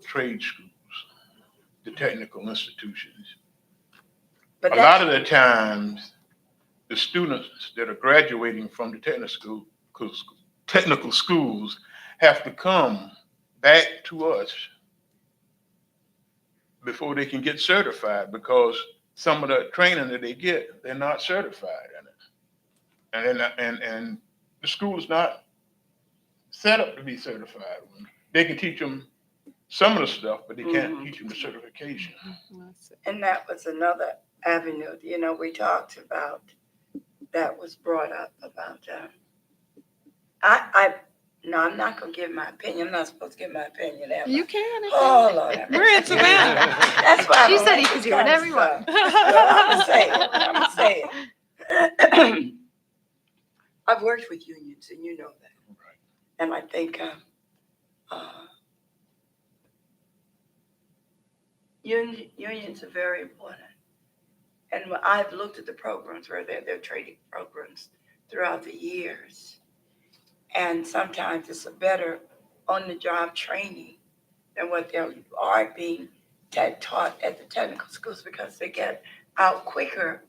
trade schools, the technical institutions. But A lot of the times, the students that are graduating from the technical schools have to come back to us before they can get certified, because some of the training that they get, they're not certified in it. And the school is not set up to be certified. They can teach them some of the stuff, but they can't teach them the certification. And that was another avenue, we talked about, that was brought up about, no, I'm not going to give my opinion. I'm not supposed to give my opinion. Am I? You can. Oh, Lord. We're in Savannah. That's why She said you could do whatever you want. I'm going to say it. I've worked with unions, and you know that. Right. And I think unions are very important. And I've looked at the programs where they're training programs throughout the years. And sometimes it's a better on-the-job training than what they are being taught at the technical schools, because they get out quicker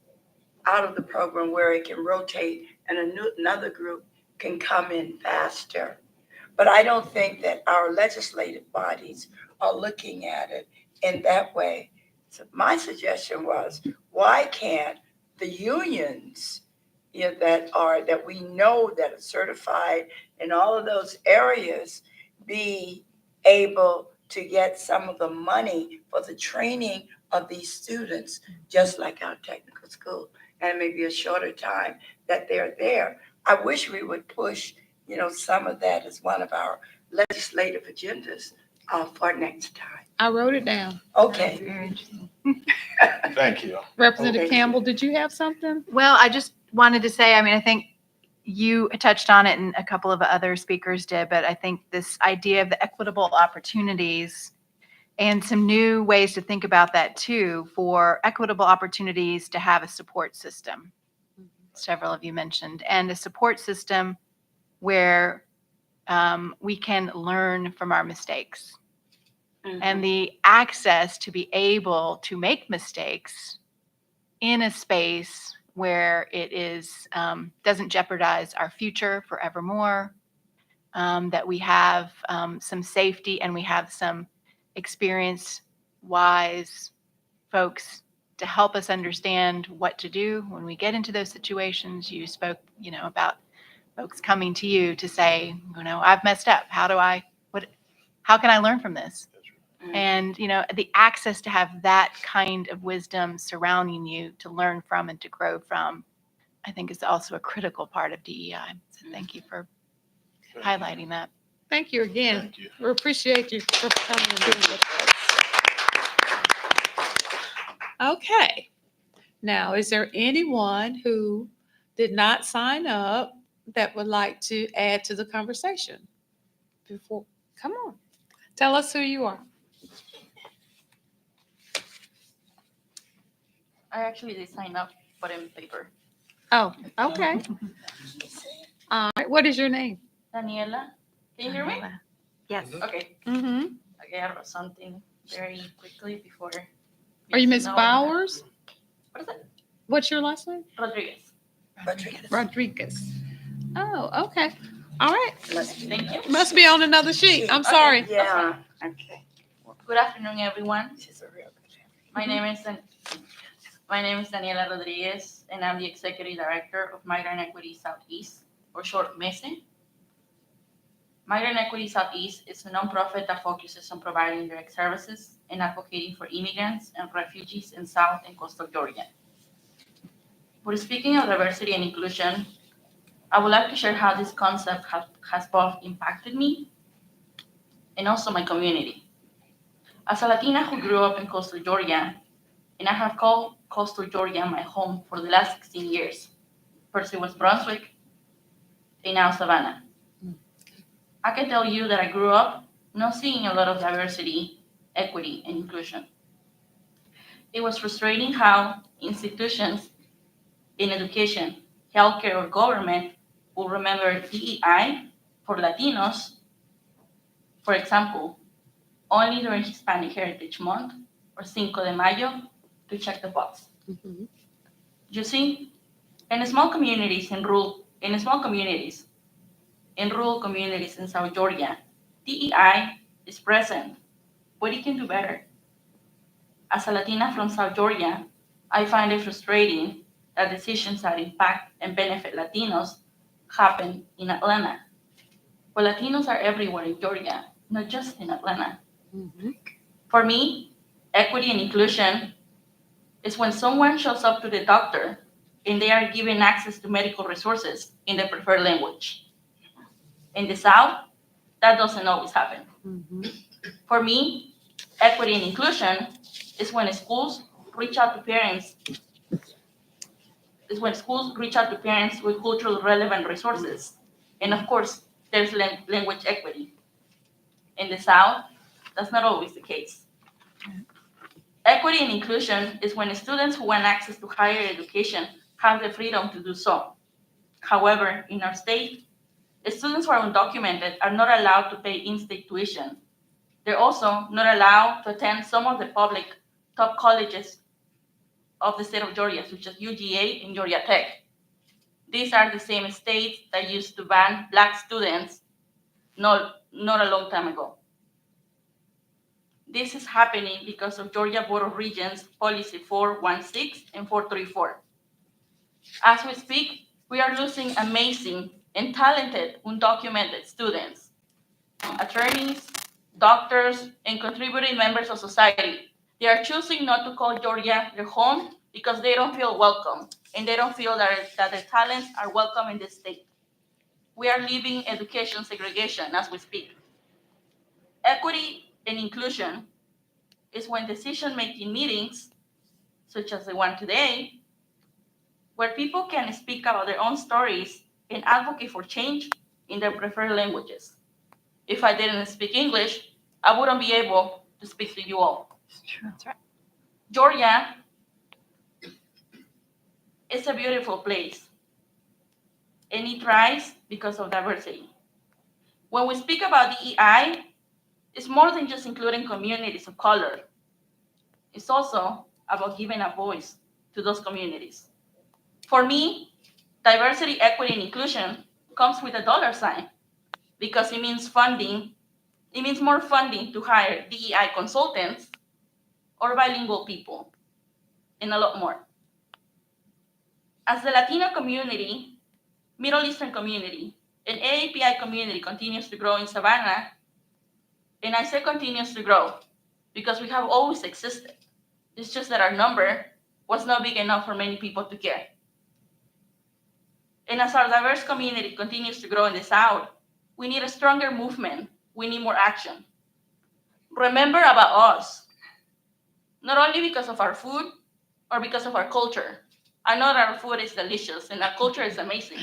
out of the program where it can rotate and another group can come in faster. But I don't think that our legislative bodies are looking at it in that way. So my suggestion was, why can't the unions that we know that are certified in all of those areas be able to get some of the money for the training of these students, just like our technical school, and maybe a shorter time that they're there. I wish we would push, some of that as one of our legislative agendas for next time. I wrote it down. Okay. Very interesting. Thank you. Representative Okay. Campbell, did you have something? Well, I just wanted to say, I think you touched on it and a couple of other speakers did, but I think this idea of the equitable opportunities and some new ways to think about that too, for equitable opportunities to have a support system. Several of you mentioned, and a support system where we can learn from our mistakes. And the access to be able to make mistakes in a space where it is doesn't jeopardize our future forevermore, that we have some safety and we have some experience wise folks to help us understand what to do when we get into those situations. You spoke, about folks coming to you to say, I've messed up. How can I learn from this? And, the access to have that kind of wisdom surrounding you to learn from and to grow from, I think is also a critical part of DEI. So thank you for highlighting that. Thank you again. Thank you. We appreciate you for coming and being with us. Okay. Now, is there anyone who did not sign up that would like to add to the conversation? Come on. Tell us who you are. I actually did sign up, but in paper. Oh, okay. All right, what is your name? Daniela, can you hear me? Daniela. Yes. Okay, Mm-hmm. okay, I wrote something very quickly before. Are you because Miss now Bowers? What is it? What's your last name? Rodriguez. Rodriguez. Oh, okay. All right. Thank you. Must be on another sheet. I'm sorry. Yeah, okay. Good afternoon, everyone. My name is my name is Daniela Rodriguez, and I'm the Executive Director of Migrant Equity Southeast, or short MESE. Migrant Equity Southeast is a nonprofit that focuses on providing direct services and advocating for immigrants and refugees in South and Coastal Georgia. But speaking of diversity and inclusion, I would like to share how this concept has both impacted me and also my community. As a Latina who grew up in Coastal Georgia, and I have called Coastal Georgia my home for the last 16 years. First it was Brunswick, and now Savannah. I can tell you that I grew up not seeing a lot of diversity, equity, and inclusion. It was frustrating how institutions in education, healthcare, or government will remember DEI for Latinos, for example, only during Hispanic Heritage Month or Cinco de Mayo to check the box. Mhm. You see, in small communities in South Georgia, DEI is present, but it can do better. As a Latina from South Georgia, I find it frustrating that decisions that impact and benefit Latinos happen in Atlanta. But Latinos are everywhere in Georgia, not just in Atlanta. Mhm. For me, equity and inclusion is when someone shows up to the doctor and they are given access to medical resources in their preferred language. In the South, that doesn't always happen. Mhm. For me, equity and inclusion is when schools reach out to parents with culturally relevant resources. And of course, there's language equity. In the South, that's not always the case. Equity and inclusion is when students who want access to higher education have the freedom to do so. However, in our state, students who are undocumented are not allowed to pay in-state tuition. They're also not allowed to attend some of the public top colleges of the state of Georgia, such as UGA and Georgia Tech. These are the same states that used to ban Black students not a long time ago. This is happening because of Georgia Board of Regents Policy 416 and 434. As we speak, we are losing amazing and talented undocumented students, attorneys, doctors, and contributing members of society. They are choosing not to call Georgia their home because they don't feel welcome and they don't feel that their talents are welcome in this state. We are living education segregation as we speak. Equity and inclusion is when decision-making meetings, such as the one today, where people can speak about their own stories and advocate for change in their preferred languages. If I didn't speak English, I wouldn't be able to speak to you all. That's right. Georgia is a beautiful place, and it thrives because of diversity. When we speak about DEI, it's more than just including communities of color. It's also about giving a voice to those communities. For me, diversity, equity, and inclusion comes with a dollar sign because it means funding. It means more funding to hire DEI consultants or bilingual people, and a lot more. As the Latino community, Middle Eastern community, and AAPI community continues to grow in Savannah, and I say continues to grow because we have always existed. It's just that our number was not big enough for many people to care. And as our diverse community continues to grow in the South, we need a stronger movement. We need more action. Remember about us, not only because of our food or because of our culture. I know that our food is delicious and our culture is amazing.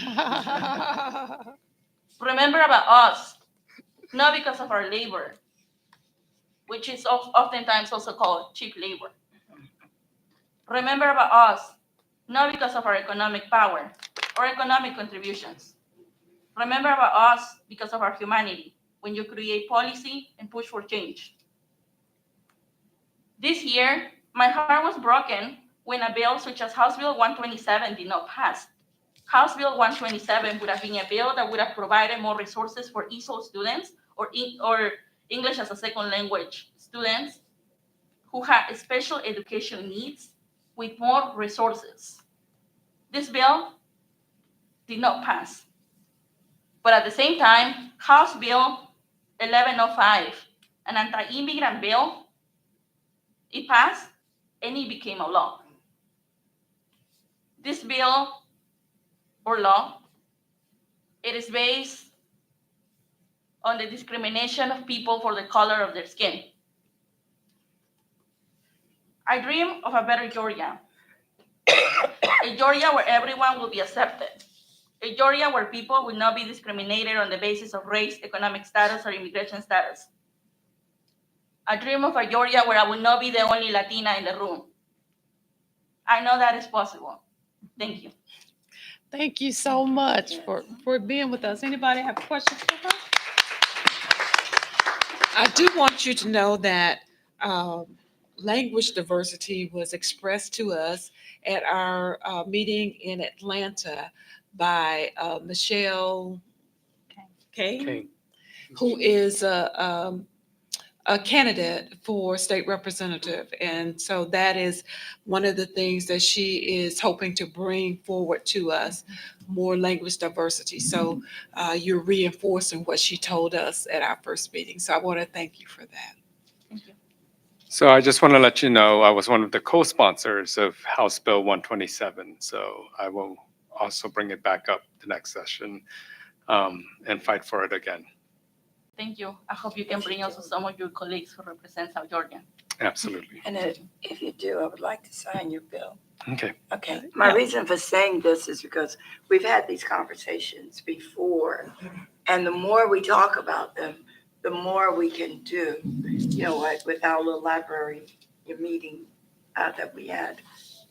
Remember about us, not because of our labor, which is oftentimes also called cheap labor. Remember about us, not because of our economic power or economic contributions. Remember about us because of our humanity when you create policy and push for change. This year, my heart was broken when a bill such as House Bill 127 did not pass. House Bill 127 would have been a bill that would have provided more resources for ESOL students or English as a second language students who had special education needs with more resources. This bill did not pass. But at the same time, House Bill 1105, an anti-immigrant bill, it passed and it became a law. This bill or law, it is based on the discrimination of people for the color of their skin. I dream of a better Georgia, a Georgia where everyone will be accepted, a Georgia where people will not be discriminated on the basis of race, economic status, or immigration status. I dream of a Georgia where I will not be the only Latina in the room. I know that is possible. Thank you. Thank you so much for being with us. Anybody have questions for her? I do want you to know that language diversity was expressed to us at our meeting in Atlanta by Michelle Kane, Okay. who is a candidate for state representative. And so that is one of the things that she is hoping to bring forward to us, more language diversity. So you're reinforcing what she told us at our first meeting. So I want to thank you for that. Thank you. So I just want to let you know, I was one of the co-sponsors of House Bill 127. So I will also bring it back up the next session and fight for it again. Thank you. I hope you can bring also some of your colleagues who represent South Georgia. Absolutely. And if you do, I would like to sign your bill. Okay. Okay, my Yeah. reason for saying this is because we've had these conversations before, and the more we talk about them, the more we can do. You know what, with our little library meeting that we had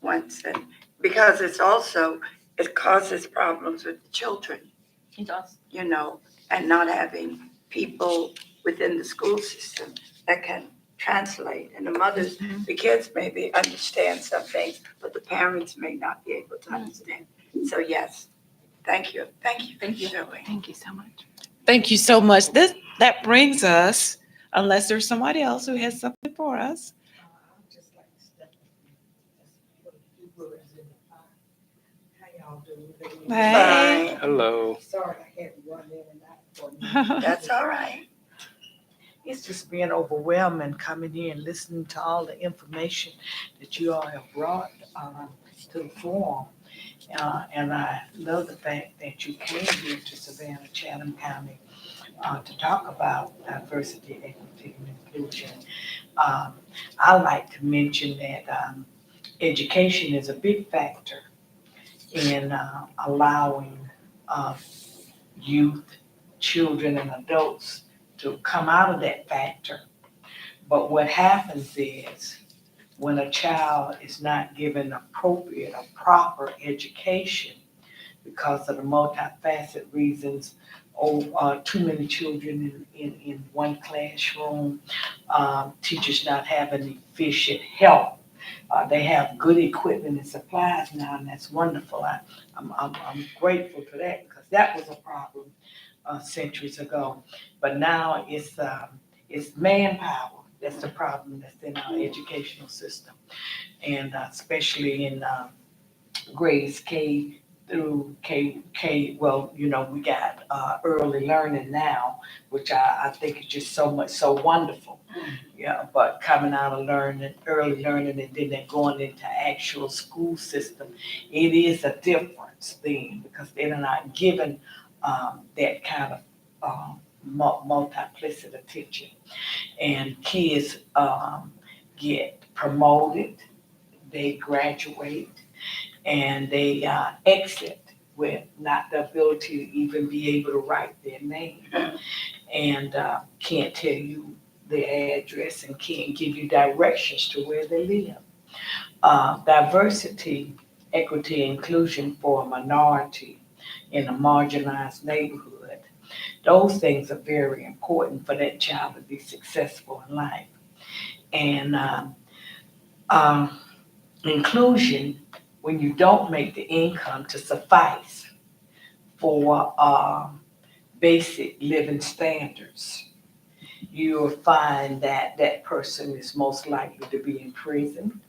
once, and because it causes problems with the children, It does. you know, and not having people within the school system that can translate. And the mothers, the kids maybe understand some things, but the parents may not be able to understand. So yes, thank you. Thank you. Thank you. Shirley. Thank you so much. Thank you so much. That brings us, unless there's somebody else who has something for us. Hey. Fine. Hello. Sorry, I had to run in and out for a minute. That's all right. It's just been overwhelming coming in, listening to all the information that you all have brought to the forum. And I love the fact that you came here to Savannah, Chatham County to talk about diversity, equity, and inclusion. I like to mention that education is a big factor in allowing youth, children, and adults to come out of that factor. But what happens is when a child is not given appropriate or proper education because of the multifaceted reasons, too many children in one classroom, teachers not having efficient help. They have good equipment and supplies now, and that's wonderful. I'm grateful for that because that was a problem centuries ago. But now it's manpower. That's the problem that's in our educational system, and especially in grades K through K. Well, you know, we got early learning now, which I think is just so wonderful. Yeah, but coming out of early learning, and then they're going into actual school system, it is a difference then because they're not given that kind of multiplicity attention. And kids get promoted, they graduate, and they exit with not the ability to even be able to write their name, and can't tell you their address and can't give you directions to where they live. Diversity, equity, inclusion for a minority in a marginalized neighborhood. Those things are very important for that child to be successful in life. And um, inclusion, when you don't make the income to suffice for basic living standards, you'll find that that person is most likely to be in prison.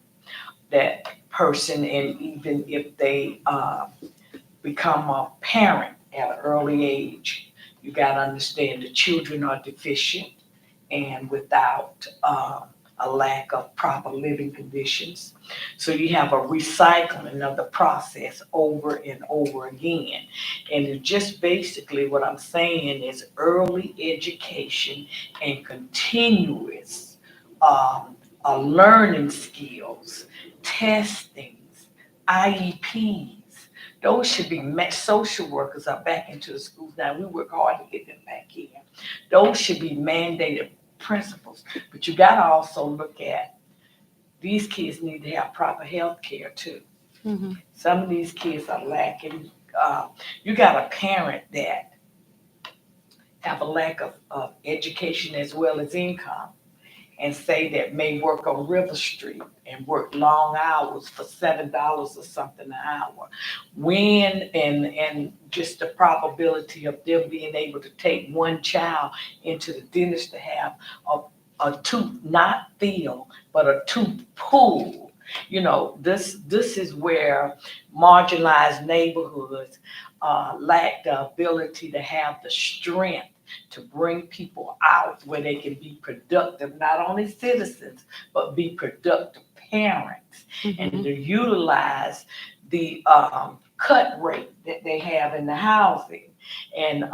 That person, and even if they become a parent at an early age, you got to understand the children are deficient and without a lack of proper living conditions. So you have a recycling of the process over and over again. And it just basically what I'm saying is early education and continuous learning skills, testings, IEPs. Those should be met. Social workers are back into the schools now. We work hard to get them back in. Those should be mandated principles. But you got to also look at these kids need to have proper health care too. Mhm. Some of these kids are lacking. You got a parent that have a lack of education as well as income, and say that may work on River Street and work long hours for $7 or something an hour. When and just the probability of them being able to take one child into the dentist to have a tooth not filled, but a tooth pulled. You know, this is where marginalized neighborhoods lack the ability to have the strength to bring people out where they can be productive, not only citizens, but be productive parents, and to utilize the cut rate that they have in the housing, and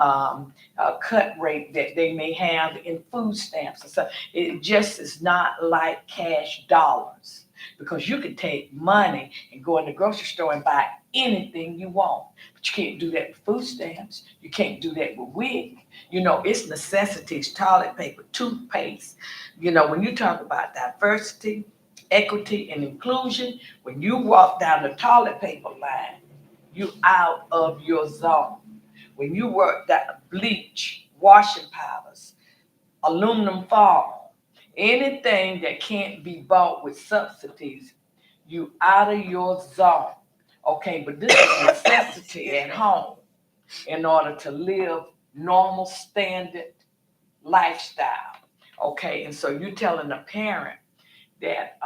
cut rate that they may have in food stamps and stuff. It just is not like cash dollars, because you can take money and go in the grocery store and buy anything you want. But you can't do that with food stamps. You can't do that with wig. You know, it's necessities, toilet paper, toothpaste. You know, when you talk about diversity, equity, and inclusion, when you walk down the toilet paper line, you out of your zone. When you work that bleach, washing powders, aluminum foil, anything that can't be bought with subsidies, you out of your zone. Okay, but this is necessity at home in order to live normal standard lifestyle. Okay, and so you telling a parent that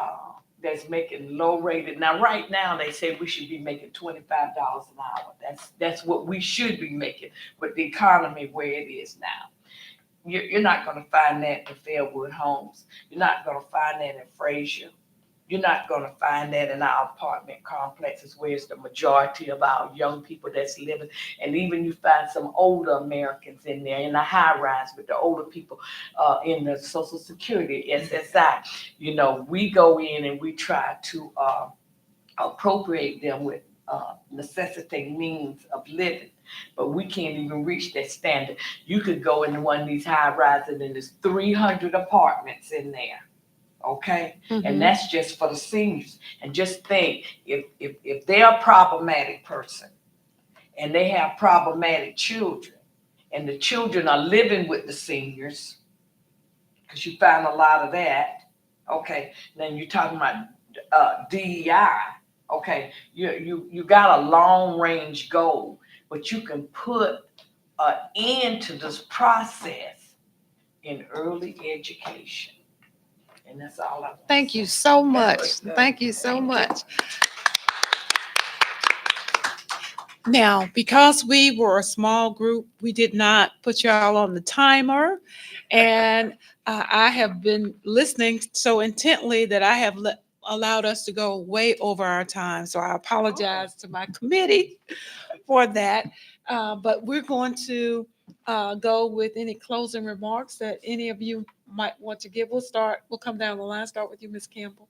that's making low rated. Now, right now they say we should be making $25 an hour. That's what we should be making with the economy where it is now. You're not going to find that in Fairwood Homes. You're not going to find that in Frazier. You're not going to find that in our apartment complexes where it's the majority of our young people that's living. And even you find some older Americans in there in the high rise with the older people in the Social Security, SSI. You know, we go in and we try to appropriate them with necessitating means of living, but we can't even reach that standard. You could go into one of these high rises and there's 300 apartments in there. Okay, and that's just for the seniors. And just think, if they're a problematic person and they have problematic children, and the children are living with the seniors, because you find a lot of that. Okay, then you're talking about DEI. Okay, you got a long range goal, but you can put an end to this process in early education. And that's all I want. Thank you so much. Thank you so much. Now, because we were a small group, we did not put y'all on the timer. And I have been listening so intently that I have allowed us to go way over our time. So I apologize to my committee for that. But we're going to go with any closing remarks that any of you might want to give. We'll come down the line, start with you, Ms. Campbell.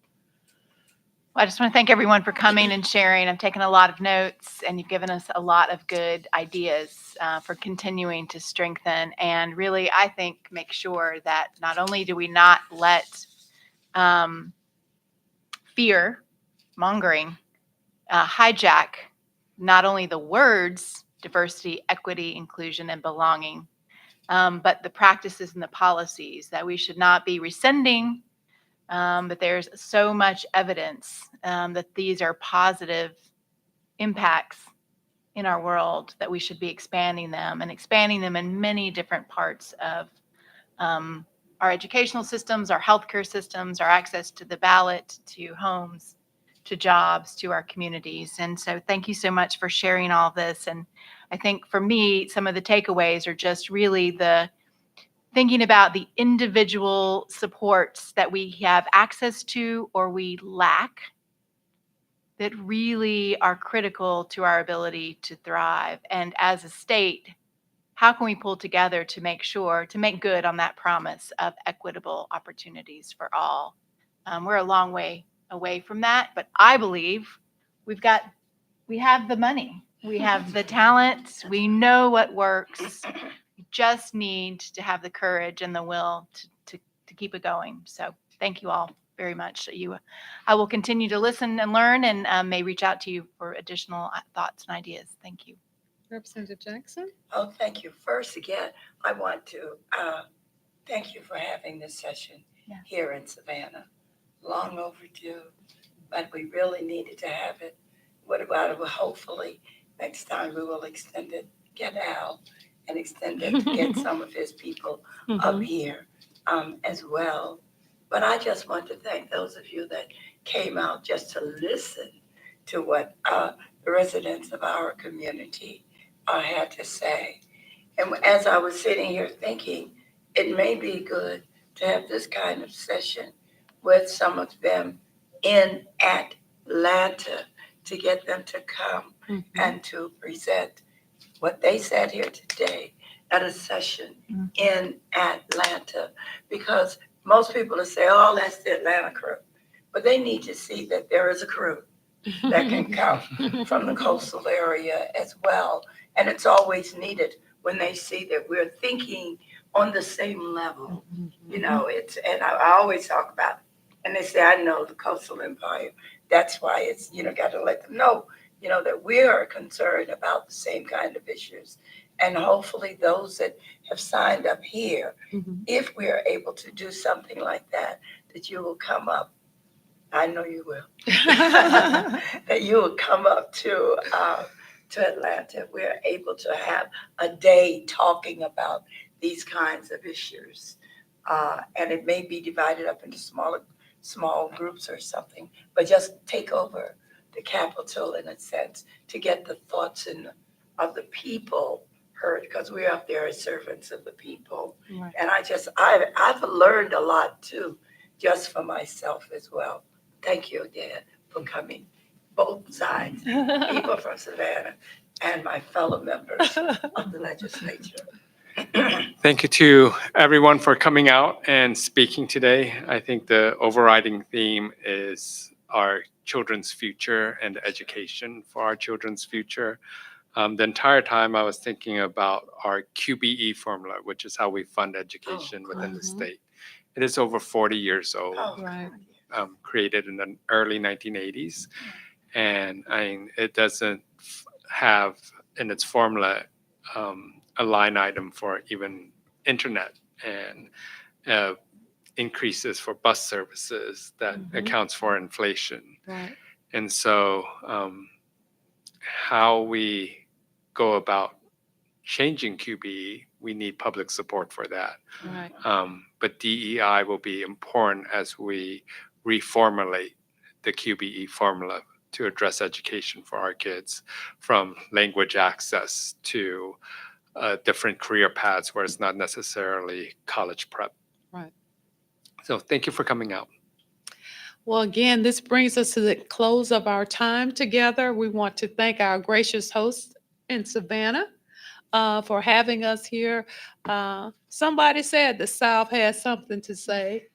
Well, I just want to thank everyone for coming and sharing. I've taken a lot of notes, and you've given us a lot of good ideas for continuing to strengthen and really, I think, make sure that not only do we not let fear mongering hijack not only the words diversity, equity, inclusion, and belonging. But the practices and the policies that we should not be rescinding, but there's so much evidence that these are positive impacts in our world that we should be expanding them and expanding them in many different parts of our educational systems, our healthcare systems, our access to the ballot, to homes, to jobs, to our communities. And so thank you so much for sharing all this. And I think for me, some of the takeaways are just really the thinking about the individual supports that we have access to or we lack that really are critical to our ability to thrive. And as a state, how can we pull together to make sure, to make good on that promise of equitable opportunities for all? We're a long way away from that, but I believe we have the money, we have the talent, we know what works. We just need to have the courage and the will to keep it going. So thank you all very much. I will continue to listen and learn and may reach out to you for additional thoughts and ideas. Thank you. Representative Jackson? Oh, thank you. First, again, I want to thank you for having this session Yeah. here in Savannah. Long overdue, but we really needed to have it. What about it? Well, hopefully, next time we will extend it, get Al, and extend it to get some of his people up here as well. But I just want to thank those of you that came out just to listen to what the residents of our community had to say. And as I was sitting here thinking, it may be good to have this kind of session with some of them in Atlanta to get them to come and to present what they said here today at a session in Atlanta. Because most people will say, oh, that's the Atlanta crew. But they need to see that there is a crew that can come from the coastal area as well. And it's always needed when they see that we're thinking on the same level. You know, and I always talk about, and they say, I know the coastal empire. That's why it's, got to let them know, that we are concerned about the same kind of issues. And hopefully those that have signed up here, if we are able to do something like that, that you will come up. I know you will. That you will come up to Atlanta. We're able to have a day talking about these kinds of issues. And it may be divided up into small groups or something, but just take over the Capitol in a sense to get the thoughts of the people heard, because we're up there as servants of the people. Right. And I've learned a lot too, just for myself as well. Thank you again for coming, both sides, people from Savannah and my fellow members of the legislature. Thank you to everyone for coming out and speaking today. I think the overriding theme is our children's future and education for our children's future. The entire time I was thinking about our QBE formula, which is how we fund education within the state. It is over 40 years old, Right. created in the early 1980s. And it doesn't have in its formula a line item for even internet and increases for bus services that accounts for inflation. Right. And so how we go about changing QBE, we need public support for that. Right. But DEI will be important as we reformulate the QBE formula to address education for our kids, from language access to different career paths where it's not necessarily college prep. Right. So thank you for coming out. Well, again, this brings us to the close of our time together. We want to thank our gracious host in Savannah for having us here. Somebody said the South has something to say.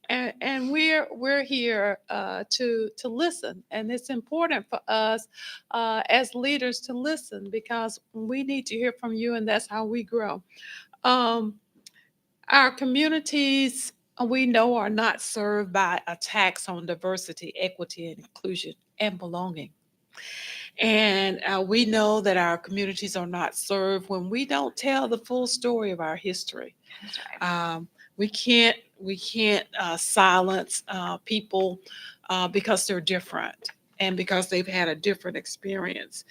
And we're here to listen, and it's important for us as leaders to listen, because we need to hear from you, and that's how we grow. Our communities, we know, are not served by attacks on diversity, equity, and inclusion and belonging. And we know that our communities are not served when we don't tell the full story of our history. That's right. We can't silence people because they're different and because they've had a different experience.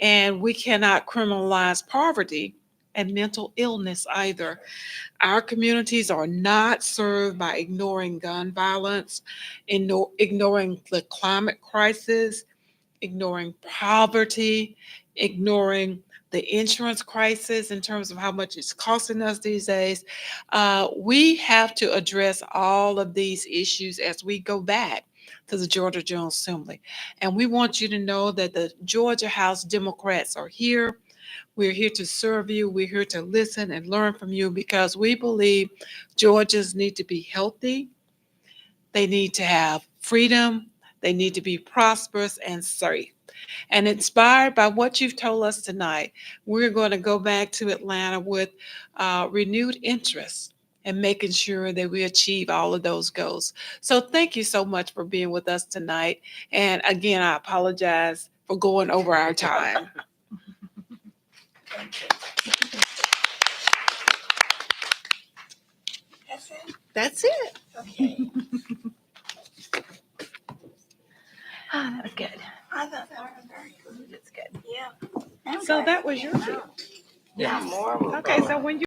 And we cannot criminalize poverty and mental illness either. Our communities are not served by ignoring gun violence, ignoring the climate crisis, ignoring poverty, ignoring the insurance crisis in terms of how much it's costing us these days. We have to address all of these issues as we go back to the Georgia General Assembly. And we want you to know that the Georgia House Democrats are here. We're here to serve you. We're here to listen and learn from you because we believe Georgians need to be healthy. They need to have freedom. They need to be prosperous and safe. And inspired by what you've told us tonight, we're going to go back to Atlanta with renewed interest and making sure that we achieve all of those goals. So thank you so much for being with us tonight. And again, I apologize for going over our time. That's it. Ah, that was good. I thought that was very good. It's good. Yeah. So that was your. Yeah, more will Okay, go. so when you